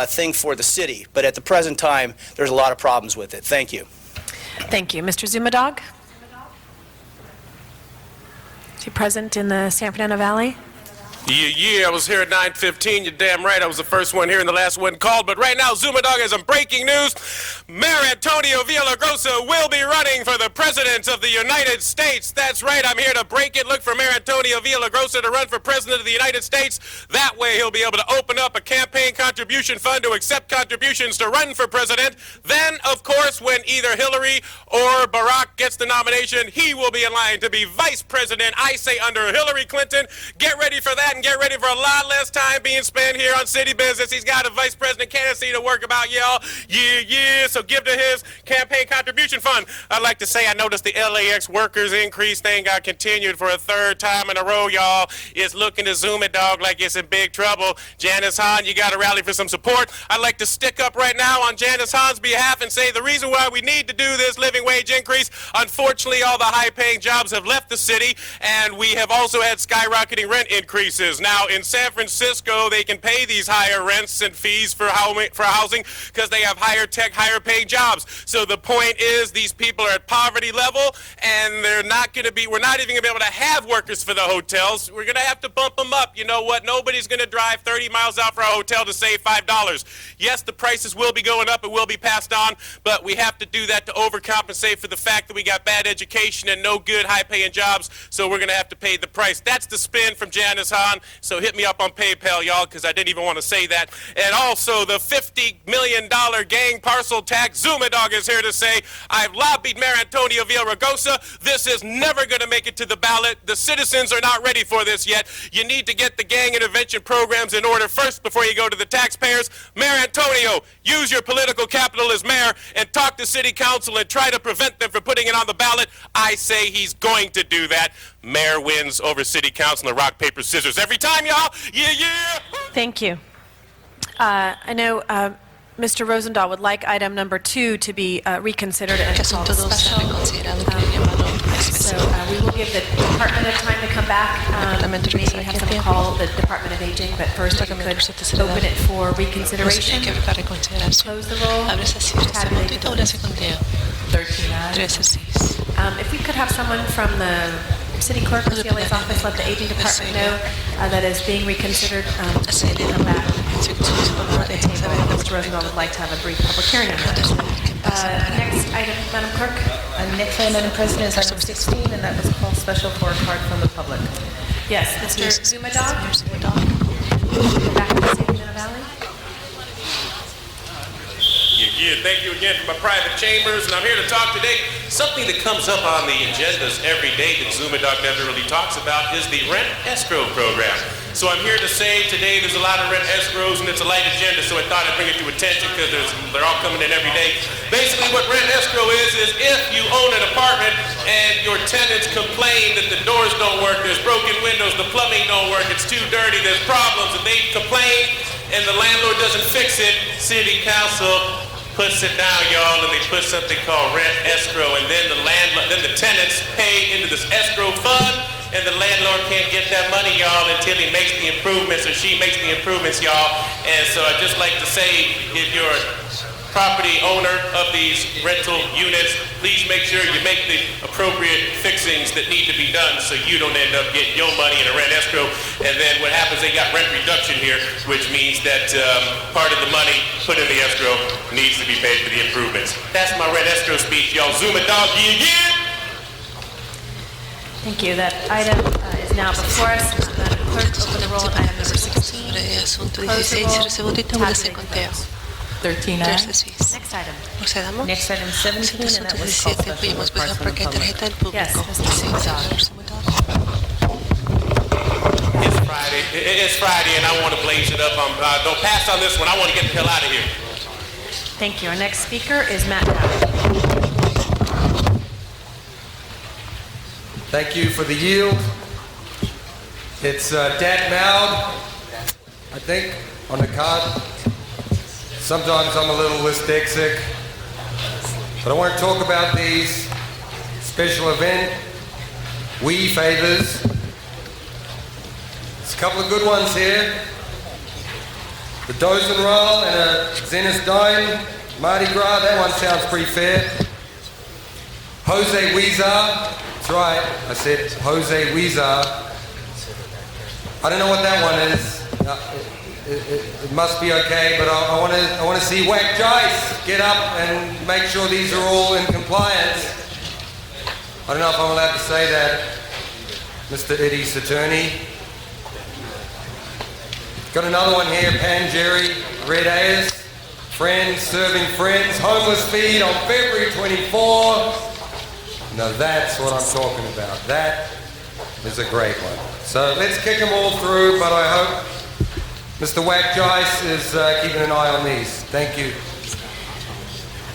thing for the city. But at the present time, there's a lot of problems with it. Thank you. Thank you. Mr. Zumadog? Is he present in the San Fernando Valley? Yeah, I was here at 9:15. You're damn right. I was the first one here and the last one called. But right now, Zuma Dog has some breaking news. Mayor Antonio Villagrosa will be running for the President of the United States. That's right. I'm here to break it. Look for Mayor Antonio Villagrosa to run for President of the United States. That way, he'll be able to open up a campaign contribution fund to accept contributions to run for President. Then, of course, when either Hillary or Barack gets the nomination, he will be in line to be Vice President. I say under Hillary Clinton. Get ready for that. and get ready for a lot less time being spent here on city business. He's got a vice president candidacy to work about, y'all. Yeah. So give to his campaign contribution fund. I'd like to say I noticed the LAX workers increase thing got continued for a third time in a row, y'all. It's looking to Zuma Dog like it's in big trouble. Janice Hahn, you got to rally for some support. I'd like to stick up right now on Janice Hahn's behalf and say the reason why we need to do this living wage increase, unfortunately, all the high-paying jobs have left the city, and we have also had skyrocketing rent increases. Now, in San Francisco, they can pay these higher rents and fees for housing because they have higher tech, higher paying jobs. So the point is these people are at poverty level, and we're not even going to be able to have workers for the hotels. We're going to have to bump them up. You know what? Nobody's going to drive 30 miles out for a hotel to save $5. Yes, the prices will be going up. It will be passed on, but we have to do that to overcompensate for the fact that we got bad education and no good high-paying jobs, so we're going to have to pay the price. That's the spin from Janice Hahn, so hit me up on PayPal, y'all, because I didn't even want to say that. And also, the $50 million gang parcel tax, Zuma Dog is here to say, I've lobbied Mayor Antonio Villaraigosa. This is never going to make it to the ballot. The citizens are not ready for this yet. You need to get the gang intervention programs in order first before you go to the taxpayers. Mayor Antonio, use your political capital as mayor and talk to city council and try to prevent them from putting it on the ballot. I say he's going to do that. Mayor wins over city council in rock, paper, scissors every time, y'all. Yeah. Thank you. I know Mr. Rosendahl would like item number 2 to be reconsidered and called special. So we will give the department of time to come back. Maybe have someone call the Department of Aging, but first if you could open it for reconsideration. Close the roll. Tabulate the votes. 13 ayes. If we could have someone from the City Clerk or CLA's office let the Aging Department know that is being reconsidered, come back to the table. Mr. Rosendahl would like to have a brief public hearing on that. Next item, Madam Clerk. Next item, Madam President, is item 16, and that was called special for a card from the public. Yes, Mr. Zumadog. Back to the City of Mill Valley. Yeah, thank you again for my private chambers, and I'm here to talk today. Something that comes up on the agendas every day that Zuma Dog never really talks about is the rent escrow program. So I'm here to say today there's a lot of rent escrows and it's a light agenda, so I thought I'd bring it to attention because they're all coming in every day. Basically what rent escrow is if you own an apartment and your tenants complain that the doors don't work, there's broken windows, the plumbing don't work, it's too dirty, there's problems, and they complain and the landlord doesn't fix it, city council puts it down, y'all, and they put something called rent escrow, and then the tenants pay into this escrow fund, and the landlord can't get that money, y'all, until he makes the improvements or she makes the improvements, y'all. And so I'd just like to say, if you're a property owner of these rental units, please make sure you make the appropriate fixings that need to be done so you don't end up getting your money in a rent escrow. And then what happens, they got rent reduction here, which means that part of the money put in the escrow needs to be paid for the improvements. That's my rent escrow speech, y'all. Zuma Dog, yeah. Thank you. That item is now before us. Madam Clerk, open the roll on item number 16. Close the roll. 13 ayes. Next item. Next item 17, and that was called special for a card from the public. Yes, Mr. Zumadog. It's Friday, and I want to blaze it up. Don't pass on this one. I want to get the hell out of here. Thank you. Our next speaker is Matt Dowd. Thank you for the yield. It's Dat Moud, I think, on the card. Sometimes I'm a little dyslexic, but I want to talk about these special event favors. There's a couple of good ones here. The Dozen Roll and a Zenis Dine, Mardi Gras, that one sounds pretty fair. Jose Huizar, that's right, I said Jose Huizar. I don't know what that one is. It must be okay, but I want to see Whack Jice get up and make sure these are all in compliance. I don't know if I'm allowed to say that, Mr. Eddie's attorney. Got another one here, Pan Jerry, Red Ayers, Friends Serving Friends, Homeless Feed on February 24. Now that's what I'm talking about. That is a great one. So let's kick them all through, but I hope Mr. Wack-Joyce is keeping an eye on these. Thank you.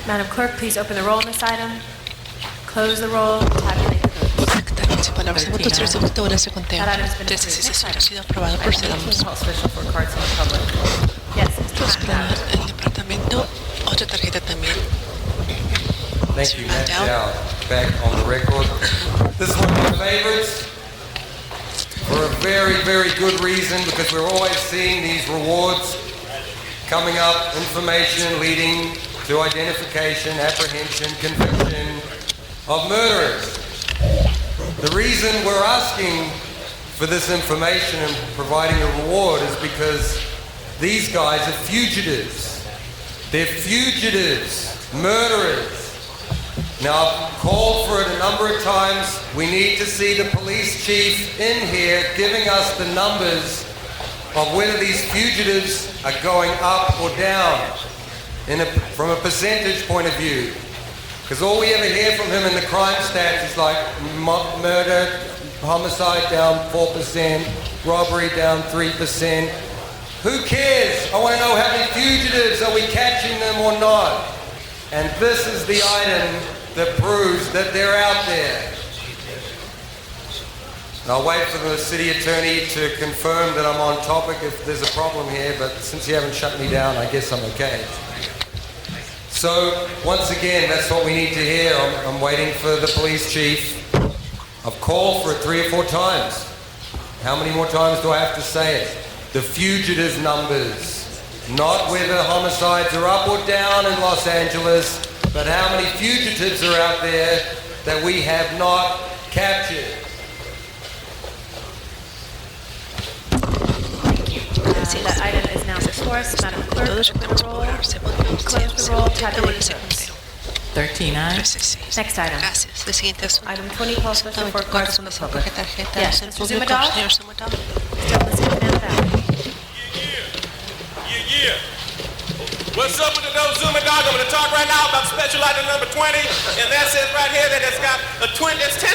Madam Clerk, please open the roll on this item. Close the roll. Tabulate the votes. That item's been approved. Next item. Item 18, call special for cards in the public. Yes, Mr. McDowell. Thank you, Matt Dow. Back on the record. This is one of my favorites for a very, very good reason, because we're always seeing these rewards coming up, information leading to identification, apprehension, conviction of murderers. The reason we're asking for this information and providing a reward is because these guys are fugitives. They're fugitives, murderers. Now, I've called for it a number of times. We need to see the police chief in here giving us the numbers of whether these fugitives are going up or down from a percentage point of view. Because all we ever hear from him in the crime stats is like murder, homicide down 4%, robbery down 3%. Who cares? I want to know how many fugitives, are we catching them or not? And this is the item that proves that they're out there. And I'll wait for the city attorney to confirm that I'm on topic if there's a problem here, but since you haven't shut me down, I guess I'm okay. So, once again, that's what we need to hear. I'm waiting for the police chief. I've called for it 3 or 4 times. How many more times do I have to say it? The fugitive numbers. Not whether homicides are up or down in Los Angeles, but how many fugitives are out there that we have not captured. That item is now before us. Madam Clerk, open the roll, close the roll, tabulate the votes. 13 ayes. Next item. Item 20, call special for cards from the public. Yes, Mr. Zumadov? Still listening to Madam Valley. Yeah. What's up with the no Zuma dog? I'm going to talk right now about special item number 20, and that says right here that it's got it's $10,000,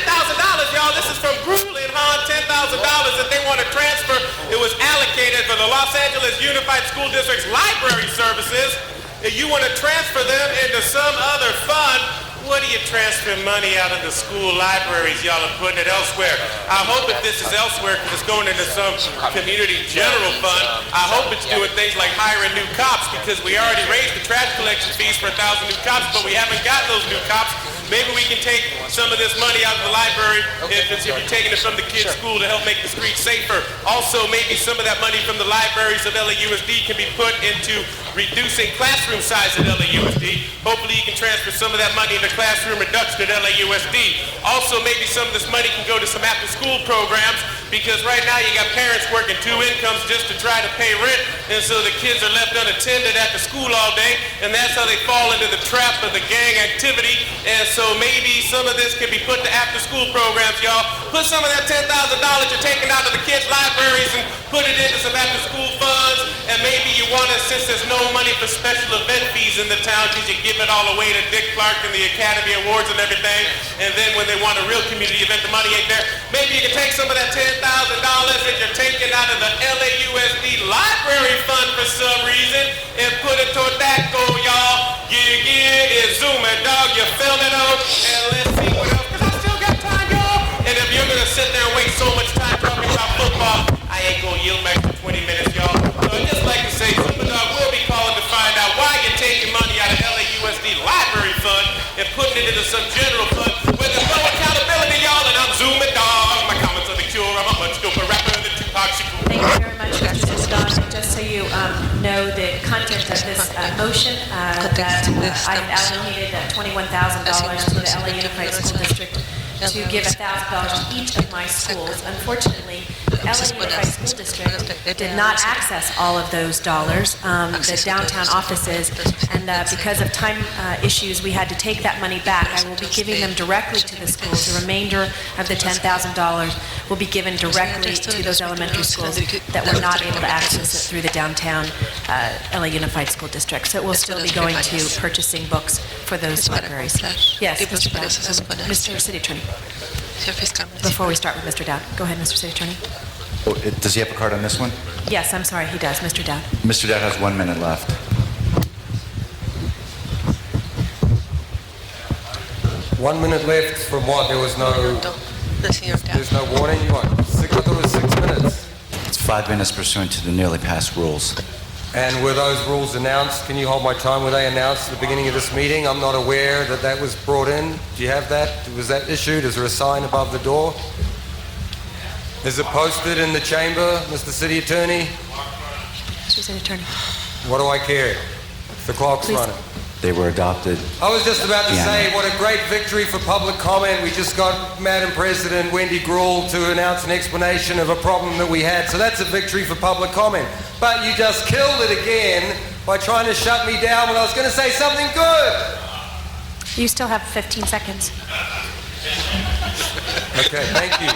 y'all. This is from Gruel and Hahn, $10,000 that they want to transfer. It was allocated for the Los Angeles Unified School District's library services. If you want to transfer them into some other fund, what are you transferring money out of the school libraries? Y'all are putting it elsewhere. I hope if this is elsewhere because it's going into some community general fund, I hope it's doing things like hiring new cops, because we already raised the trash collection fees for 1,000 new cops, but we haven't got those new cops. Maybe we can take some of this money out of the library if you're taking it from the kids' school to help make the streets safer. Also, maybe some of that money from the libraries of LAUSD can be put into reducing classroom size at LAUSD. Hopefully you can transfer some of that money into classroom reduction at LAUSD. Also, maybe some of this money can go to some after-school programs, because right now you got parents working 2 incomes just to try to pay rent, and so the kids are left unattended at the school all day, and that's how they fall into the trap of the gang activity. And so maybe some of this can be put to after-school programs, y'all. Put some of that $10,000 you're taking out of the kids' libraries and put it into some after-school funds, and maybe you want to, since there's no money for special event fees in the town, because you give it all away to Dick Clark and the Academy Awards and everything, and then when they want a real community event, the money ain't there. Maybe you can take some of that $10,000 that you're taking out of the LAUSD library fund for some reason and put it toward that goal, y'all. It's Zuma, dog, you feel me though? And let's see what else, because I still got time, y'all. And if you're going to sit there and waste so much time talking about football, I ain't going to yield back to 20 minutes, y'all. So I'd just like to say, Zuma dog will be calling to find out why you're taking money out of LAUSD library fund and putting it into some general fund where there's no accountability, y'all. And I'm Zuma dog. My comments are the cure. I'm a much doper rapper than Tupac Shakur. Thank you very much, Mr. Scott. Just so you know the content of this motion, that I have allocated $21,000 to the LA Unified School District to give $1,000 to each of my schools. Unfortunately, the LA Unified School District did not access all of those dollars, the downtown offices, and because of time issues, we had to take that money back. I will be giving them directly to the schools. The remainder of the $10,000 will be given directly to those elementary schools that were not able to access it through the downtown LA Unified School District. So it will still be going to purchasing books for those libraries. Yes, Mr. City Attorney. before we start with Mr. Dowd. Go ahead, Mr. City Attorney. Does he have a card on this one? Yes, I'm sorry, he does. Mr. Dowd. Mr. Dowd has 1 minute left. One minute left from what? There was no... There's no warning? What? I thought it was 6 minutes. It's 5 minutes pursuant to the nearly passed rules. And were those rules announced? Can you hold my time? Were they announced at the beginning of this meeting? I'm not aware that that was brought in. Do you have that? Was that issued? Is there a sign above the door? Is it posted in the chamber, Mr. City Attorney? Mr. City Attorney. What do I care? The clock's running. They were adopted. I was just about to say, what a great victory for public comment. We just got Madam President Wendy Gruhl to announce an explanation of a problem that we had. So that's a victory for public comment. But you just killed it again by trying to shut me down when I was going to say something good. You still have 15 seconds. Okay, thank you.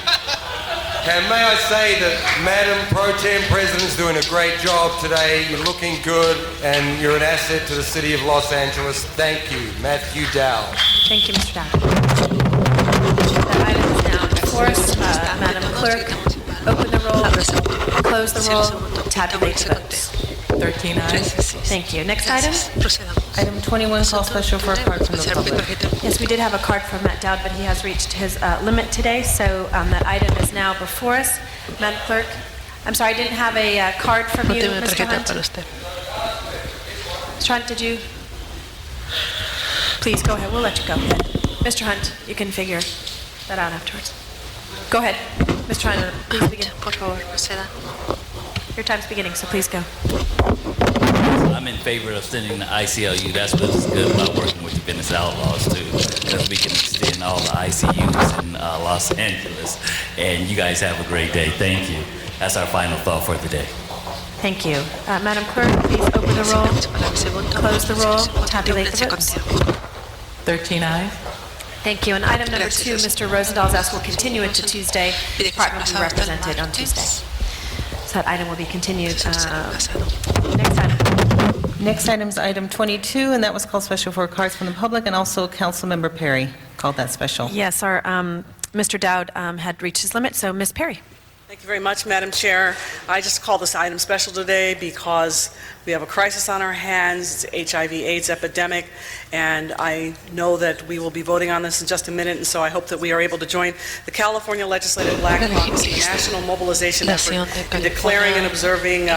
And may I say that Madam Pro Tem President's doing a great job today. You're looking good, and you're an asset to the city of Los Angeles. Thank you, Matthew Dowd. Thank you, Mr. Dowd. The item is now before us. Madam Clerk, open the roll, close the roll, tabulate the votes. 13 ayes. Thank you. Next item? Item 21, call special for a card from the public. Yes, we did have a card from Matt Dowd, but he has reached his limit today, so that item is now before us. Madam Clerk, I'm sorry, I didn't have a card from you, Mr. Hunt. Mr. Hunt, did you? Please, go ahead. We'll let you go. Mr. Hunt, you can figure that out afterwards. Go ahead. Mr. Hunt, please begin. Por favor, proceda. Your time's beginning, so please go. I'm in favor of sending the ICLU. That's what's good about working with the Business Outlaws, too, because we can extend all the ICUs in Los Angeles. And you guys have a great day. Thank you. That's our final thought for the day. Thank you. Madam Clerk, please open the roll, close the roll, tabulate the votes. 13 ayes. Thank you. And item number 2, Mr. Rosendahl has asked we'll continue it to Tuesday. The department will be represented on Tuesday. So that item will be continued. Next item. Next item is item 22, and that was called special for cards from the public, and also Councilmember Perry called that special. Yes, our Mr. Dowd had reached his limit, so Ms. Perry. Thank you very much, Madam Chair. I just called this item special today because we have a crisis on our hands, HIV/AIDS epidemic, and I know that we will be voting on this in just a minute, and so I hope that we are able to join the California Legislative Black Caucus in the national mobilization effort in declaring and observing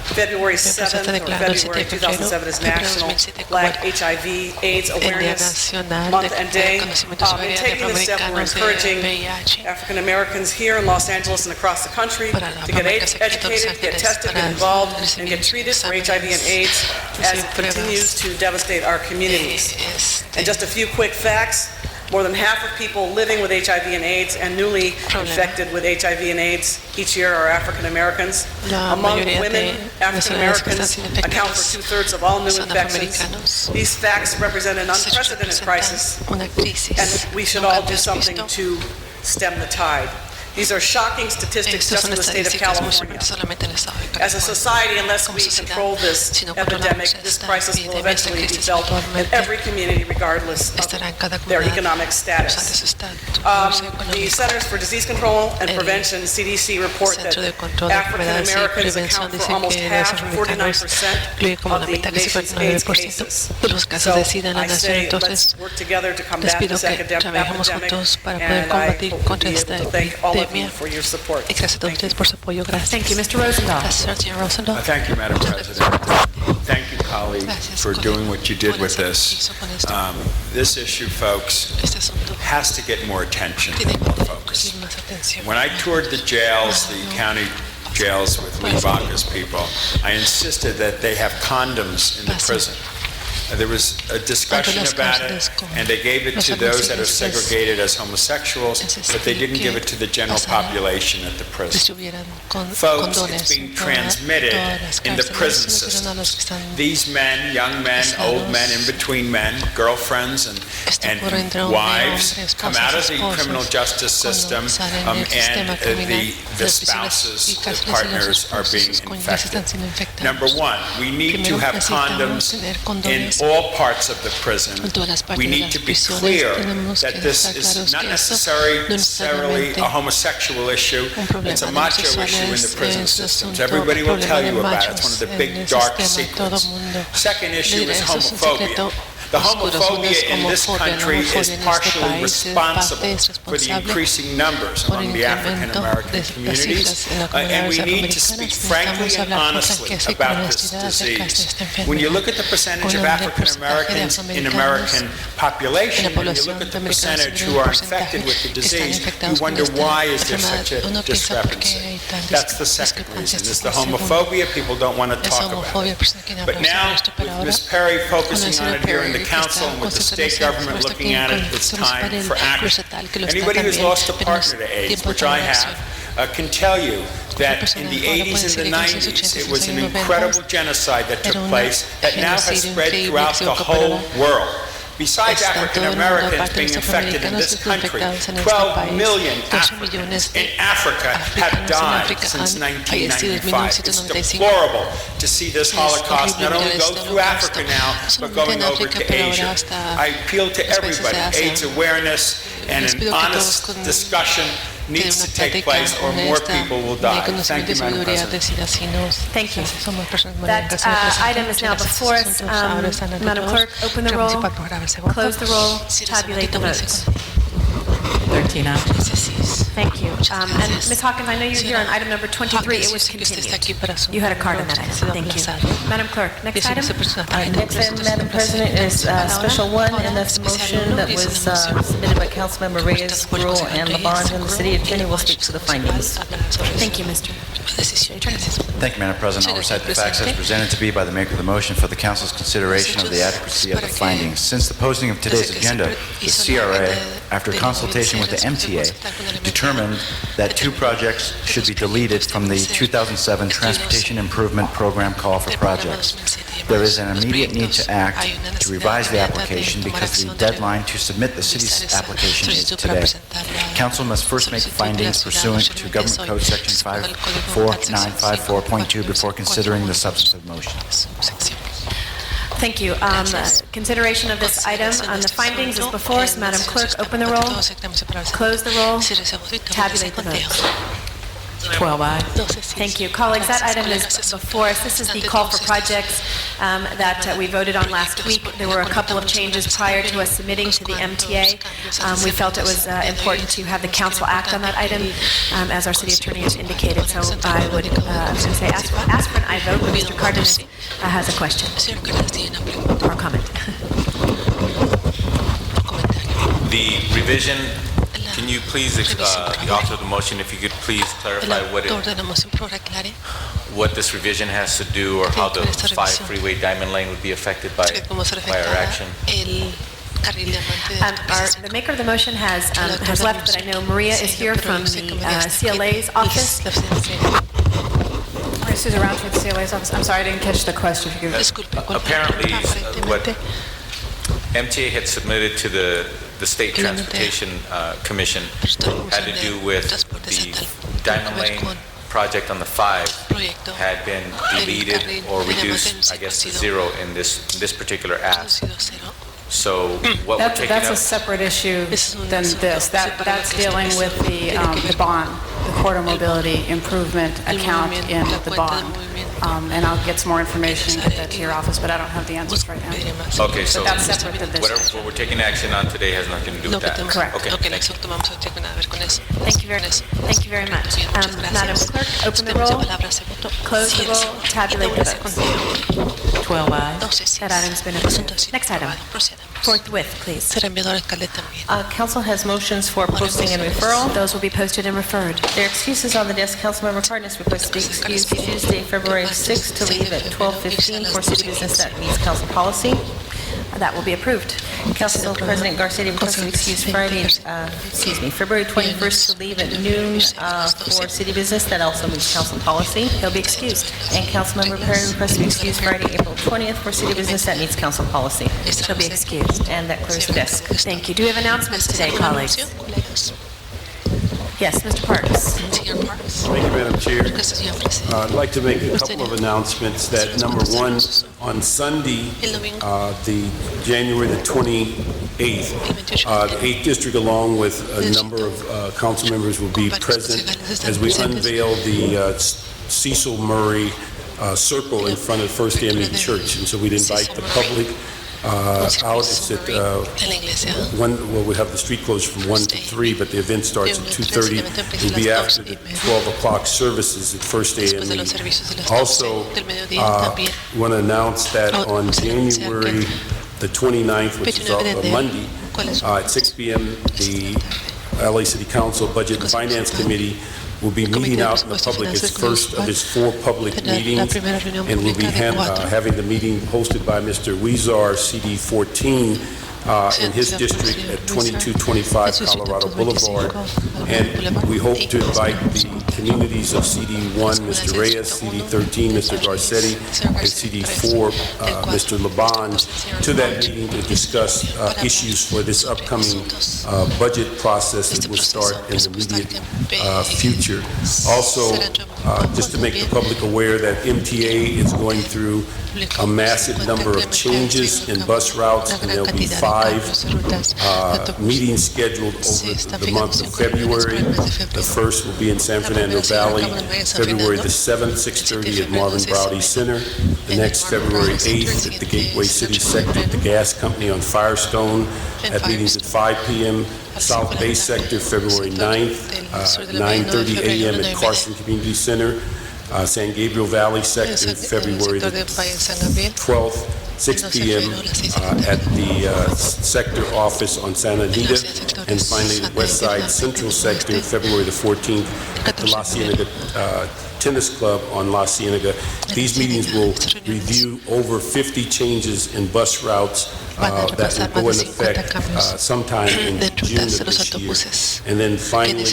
February 7th or February 2007 as National Black HIV/AIDS Awareness Month and Day. In taking this step, we're encouraging African Americans here in Los Angeles and across the country to get educated, get tested, get involved, and get treated for HIV and AIDS as it continues to devastate our communities. And just a few quick facts. More than half of people living with HIV and AIDS and newly infected with HIV and AIDS each year are African Americans. Among women, African Americans account for 2/3 of all new infections. These facts represent an unprecedented crisis, and we should all do something to stem the tide. These are shocking statistics just in the state of California. As a society, unless we control this epidemic, this crisis will eventually be felt in every community regardless of their economic status. The Centers for Disease Control and Prevention, CDC, report that African Americans account for almost half, 49% of the nation's AIDS cases. So I say let's work together to combat this epidemic, and I hope we'll be able to thank all of you for your support. Thank you. Mr. Rosendahl. Thank you, Madam President. Thank you, colleagues, for doing what you did with this. This issue, folks, has to get more attention, more focus. When I toured the jails, the county jails with Lee Vaca's people, I insisted that they have condoms in the prison. There was a discussion about it, and they gave it to those that are segregated as homosexuals, but they didn't give it to the general population at the prison. Folks, it's being transmitted in the prison systems. These men, young men, old men, in-between men, girlfriends and wives come out of the criminal justice system, and the spouses, the partners are being infected. Number one, we need to have condoms in all parts of the prison. We need to be clear that this is not necessarily a homosexual issue. It's a macho issue in the prison systems. Everybody will tell you about it. It's one of the big dark secrets. Second issue is homophobia. The homophobia in this country is partially responsible for the increasing numbers among the African American communities, and we need to speak frankly and honestly about this disease. When you look at the percentage of African Americans in American population, when you look at the percentage who are infected with the disease, you wonder why is there such a discrepancy. That's the second reason, is the homophobia. People don't want to talk about it. But now, with Ms. Perry focusing on it here in the council and with the state government looking at it, it's time for action. Anybody who's lost a partner to AIDS, which I have, can tell you that in the 80s and the 90s, it was an incredible genocide that took place that now has spread throughout the whole world. Besides African Americans being infected in this country, 12 million Africans in Africa have died since 1995. It's deplorable to see this Holocaust not only go through Africa now, but going over to Asia. I appeal to everybody, AIDS awareness and an honest discussion needs to take place or more people will die. Thank you, Madam President. Thank you. That item is now before us. Madam Clerk, open the roll, close the roll, tabulate the votes. 13 out. Thank you. And Ms. Hawkins, I know you're here on item number 23. It was continued. You had a card on that item. Thank you. Madam Clerk, next item. Next item, Madam President, is Special 1, and that's the motion that was submitted by Councilmember Reyes, Gruel, and Labange, and the City Attorney will speak to the findings. Thank you, Mr. Attorney. Thank you, Madam President. I'll recite the facts as presented to me by the maker of the motion for the Council's consideration of the adequacy of the findings. Since the posting of today's agenda, the CRA, after consultation with the MTA, determined that 2 projects should be deleted from the 2007 Transportation Improvement Program call for projects. There is an immediate need to act to revise the application because the deadline to submit the city's application is today. Council must first make findings pursuant to Government Code Section 54954.2 before considering the substantive motion. Thank you. Consideration of this item on the findings is before us. Madam Clerk, open the roll, close the roll, tabulate the votes. 12 ayes. Thank you. Colleagues, that item is before us. This is the call for projects that we voted on last week. There were a couple of changes prior to us submitting to the MTA. We felt it was important to have the council act on that item, as our city attorney has indicated. So I would say ask for an aye vote, but Mr. Cardenas has a question or comment. The revision, can you please, the author of the motion, if you could please clarify what this revision has to do or how the 5 freeway Diamond Lane would be affected by our action? The maker of the motion has left, but I know Maria is here from the CLA's office. Susan Roundtree with the CLA's office. I'm sorry, I didn't catch the question. Apparently, what MTA had submitted to the State Transportation Commission had to do with the Diamond Lane project on the 5 had been deleted or reduced, I guess, to 0 in this particular ask. So what we're taking that's up... a separate issue than this. That's dealing with the bond, the corridor mobility improvement account in the bond. And I'll get some more information and get that to your office, but I don't have the answers right now. Okay, so that's separate than this. what we're taking action on today has nothing to do with that. Correct. Okay, thank you. Thank you very much. Madam Clerk, open the roll, close the roll, tabulate the votes. 12 ayes. That item's been approved. Next item. Forthwith, please. Council has motions for posting and referral. Those will be posted and referred. There are excuses on the desk. Councilmember Cardenas requests to be excused Tuesday, February 6th to leave at 12:15 for city business that meets council policy. That will be approved. Council President Garcetti requests to be excused Friday, February 21st to leave at noon for city business that also meets council policy. He'll be excused. And Councilmember Perry requests to be excused Friday, April 20th for city business that meets council policy. He'll be excused. And that clears the desk. Thank you. Do we have announcements today, colleagues? Yes, Mr. Parks. Thank you, Madam Chair. I'd like to make a couple of announcements that, number one, on Sunday, the January the 28th, the 8th District, along with a number of council members, will be present as we unveil the Cecil Murray Circle in front of First AME Church. And so we'd invite the public out. It's at we have the street closed from 1 to 3, but the event starts at 2:30. It'll be after the 12 o'clock services at First AME. Also, want to announce that on January the 29th, which is a Monday, at 6 p.m., the LA City Council Budget and Finance Committee will be meeting out in the public its first of its 4 public meetings, and we'll be having the meeting hosted by Mr. Weezar, CD 14, in his district at 2225 Colorado Boulevard. And we hope to invite the communities of CD1, Mr. Reyes, CD13, Mr. Garcetti, and CD4, Mr. Labange, to that meeting to discuss issues for this upcoming budget process that will start in the immediate future. Also, just to make the public aware that MTA is going through a massive number of changes in bus routes, and there'll be 5 meetings scheduled over the month of February. The first will be in San Fernando Valley, February the 7th, 6:30 at Marvin Browdy Center. The next February 8th at the Gateway City Sector at the Gas Company on Firestone, at meetings at 5 p.m. South Bay Sector, February 9th, 9:30 a.m. at Carson Community Center. San Gabriel Valley Sector, February the 12th, 6 p.m. At the sector office on Santa Anita. And finally, the West Side Central Sector, February the 14th, at the La Cienega Tennis Club on La Cienega. These meetings will review over 50 changes in bus routes that will go into effect sometime in June of this year. And then finally,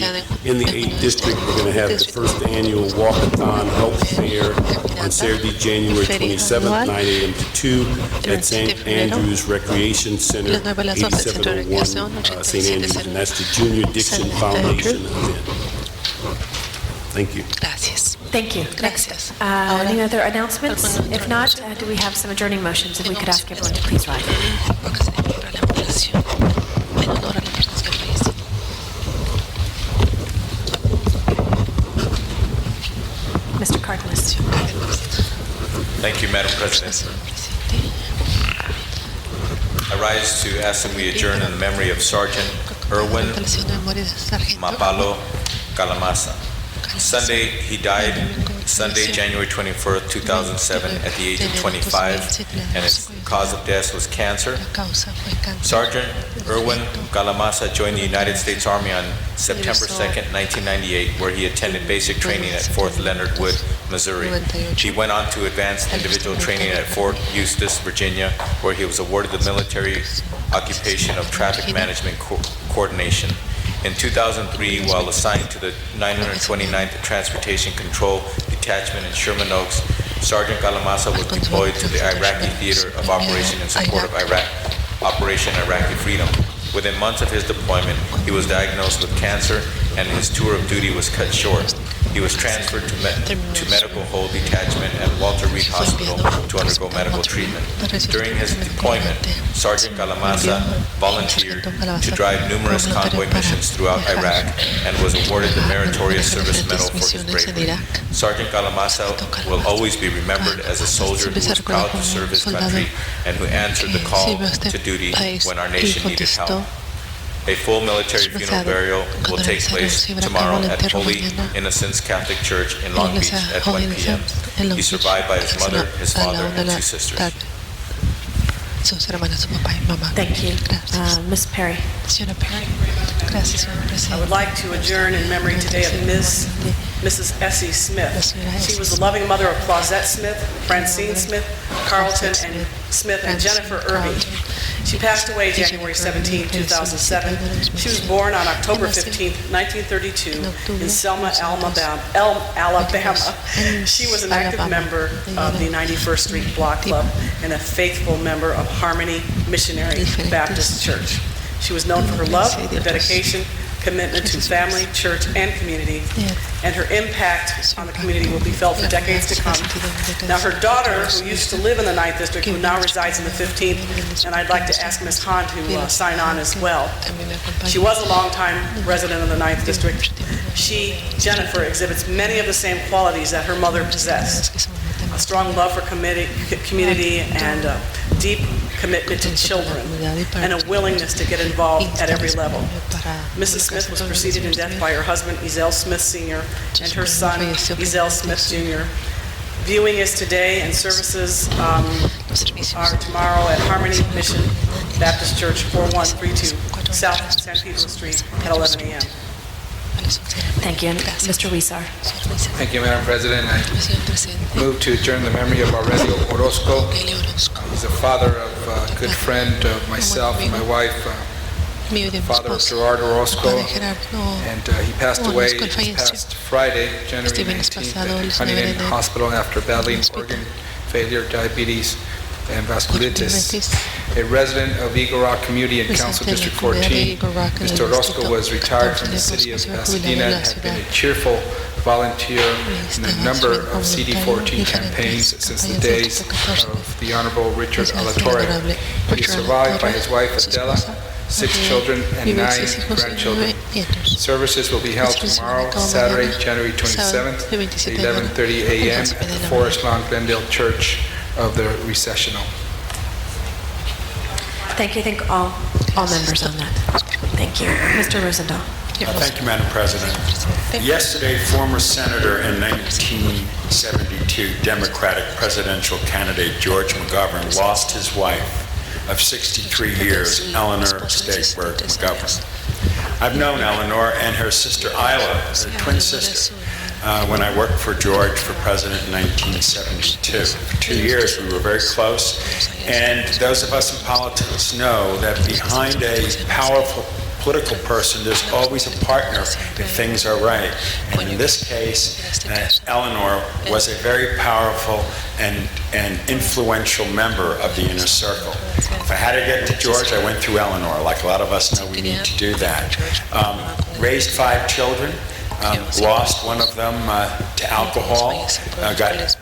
in the 8th District, we're going to have the first annual Walkathon Health Fair on Saturday, January 27th, 9 a.m. to 2 at St. Andrews Recreation Center, 8701 St. Andrews, and that's the Junior Dixon Foundation event. Thank you. Thank you. Next, any other announcements? If not, do we have some adjourning motions? If we could ask everyone to please rise. Mr. Cardenas. Thank you, Madam President. I rise to ask that we adjourn in the memory of Sergeant Erwin Mapalo Calamasa. Sunday, he died Sunday, January 21st, 2007, at the age of 25, and his cause of death was cancer. Sergeant Erwin Calamasa joined the United States Army on September 2nd, 1998, where he attended basic training at Fort Leonard Wood, Missouri. He went on to advanced individual training at Fort Eustis, Virginia, where he was awarded the military occupation of traffic management coordination. In 2003, while assigned to the 929th Transportation Control Detachment in Sherman Oaks, Sergeant Calamasa was deployed to the Iraqi Theater of Operation in support of Operation Iraqi Freedom. Within months of his deployment, he was diagnosed with cancer, and his tour of duty was cut short. He was transferred to Medical Hold Detachment at Walter Reed Hospital to undergo medical treatment. During his deployment, Sergeant Calamasa volunteered to drive numerous convoy missions throughout Iraq and was awarded the Meritorious Service Medal for his bravery. Sergeant Calamasa will always be remembered as a soldier who was proud to serve his country and who answered the call to duty when our nation needed help. A full military funeral burial will take place tomorrow at Holy Innocents Catholic Church in Long Beach at 1 p.m. He's survived by his mother, his father, and 2 sisters. Thank you. Ms. Perry. I would like to adjourn in memory today of Mrs. Essie Smith. She was the loving mother of Claudette Smith, Francine Smith, Carlton and Smith, and Jennifer Irving. She passed away January 17, 2007. She was born on October 15, 1932 in Selma, Alabama. She was an active member of the 91st Street Block Club and a faithful member of Harmony Missionary Baptist Church. She was known for her love, her dedication, commitment to family, church, and community, and her impact on the community will be felt for decades to come. Now, her daughter, who used to live in the 9th District, who now resides in the 15th, and I'd like to ask Ms. Hahn to sign on as well. She was a longtime resident of the 9th District. She, Jennifer, exhibits many of the same qualities that her mother possessed. A strong love for community and a deep commitment to children and a willingness to get involved at every level. Mrs. Smith was preceded in death by her husband, Ezell Smith Sr., and her son, Ezell Smith Jr. Viewing is today, and services are tomorrow at Harmony Mission Baptist Church, 4132 South San Pedro Street at 11 a.m. Thank you. And Mr. Huizar. Thank you, Madam President. I move to adjourn the memory of Aurelio Orozco. He's the father of a good friend of myself and my wife, father of Gerardo Orozco, and he passed away this past Friday, January 19th, at Huntington Hospital after battling organ failure, diabetes, and vasculitis. A resident of Eagle Rock Community in Council District 14, Mr. Orozco was retired from the city of Pasadena and had been a cheerful volunteer in a number of CD14 campaigns since the days of the Honorable Richard Alatorre. He is survived by his wife Adela, 6 children, and 9 grandchildren. Services will be held tomorrow, Saturday, January 27th, at 11:30 a.m. at the Forest Lawn Glendale Church of the Recessional. Thank you. Thank all members on that. Thank you. Mr. Rosendahl. Thank you, Madam President. Yesterday, former Senator and 1972 Democratic presidential candidate George McGovern lost his wife of 63 years, Eleanor Steakberg McGovern. I've known Eleanor and her sister Isla, her twin sister, when I worked for George for president in 1972. For 2 years, we were very close, and those of us in politics know that behind a powerful political person, there's always a partner if things are right. And in this case, Eleanor was a very powerful and influential member of the inner circle. If I had to get to George, I went through Eleanor. Like a lot of us know, we need to do that. Raised 5 children. Lost one of them to alcohol, got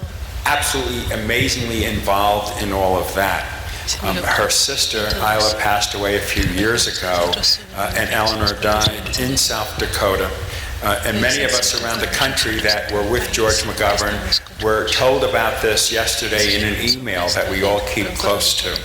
absolutely amazingly involved in all of that. Her sister, Isla, passed away a few years ago, and Eleanor died in South Dakota. And many of us around the country that were with George McGovern were told about this yesterday in an email that we all keep close to.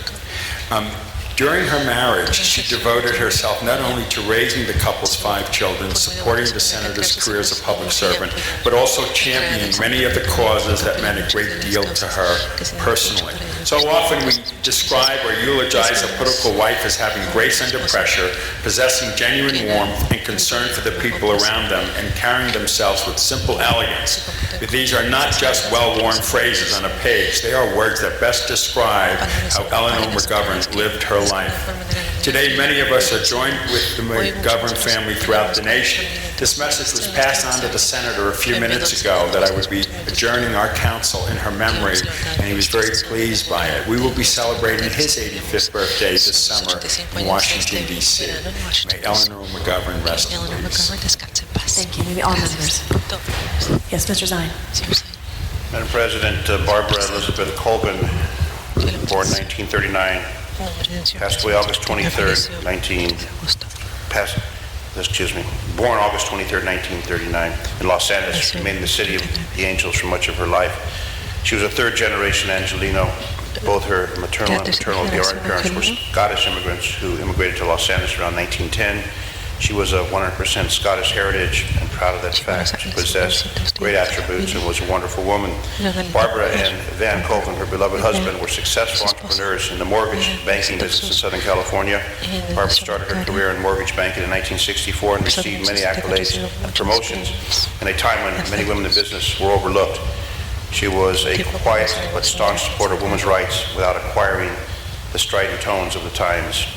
During her marriage, she devoted herself not only to raising the couple's 5 children, supporting the senator's career as a public servant, but also championing many of the causes that meant a great deal to her personally. So often we describe or eulogize a political wife as having grace under pressure, possessing genuine warmth and concern for the people around them, and carrying themselves with simple elegance. But these are not just well-worn phrases on a page. They are words that best describe how Eleanor McGovern lived her life. Today, many of us are joined with the McGovern family throughout the nation. This message was passed on to the senator a few minutes ago that I would be adjourning our council in her memory, and he was very pleased by it. We will be celebrating his 85th birthday this summer in Washington, D.C. May Eleanor McGovern rest in peace. Thank you. Maybe all members. Yes, Mr. Zine. Madam President, Barbara Elizabeth Colvin, born 1939, passed away August 23rd, born August 23rd, 1939 in Los Angeles, remained in the city of the Angels for much of her life. She was a third-generation Angelino. Both her maternal and maternal parents were Scottish immigrants who immigrated to Los Angeles around 1910. She was of 100% Scottish heritage and proud of that fact. She possessed great attributes and was a wonderful woman. Barbara and Van Colvin, her beloved husband, were successful entrepreneurs in the mortgage banking business in Southern California. Barbara started her career in mortgage banking in 1964 and received many accolades and promotions in a time when many women in business were overlooked. She was a quiet but staunch supporter of women's rights without acquiring the strident tones of the times.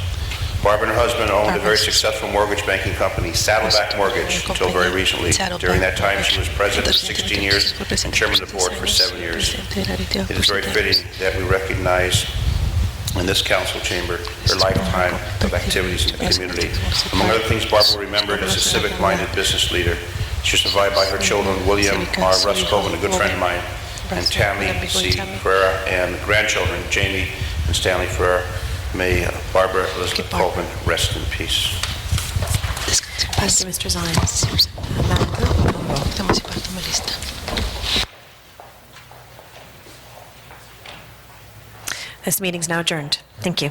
Barbara and her husband owned a very successful mortgage banking company, Saddleback Mortgage, until very recently. During that time, she was president for 16 years and chairman of the board for 7 years. It is very fitting that we recognize in this council chamber her lifetime of activities in the community. Among other things, Barbara will be remembered as a civic-minded business leader. She was survived by her children, William R. Ruscove, a good friend of mine, and Tammy C. Ferreira, and grandchildren, Jamie and Stanley Ferreira. May Barbara Elizabeth Colvin rest in peace. Thank you, Mr. Zine. This meeting's now adjourned. Thank you.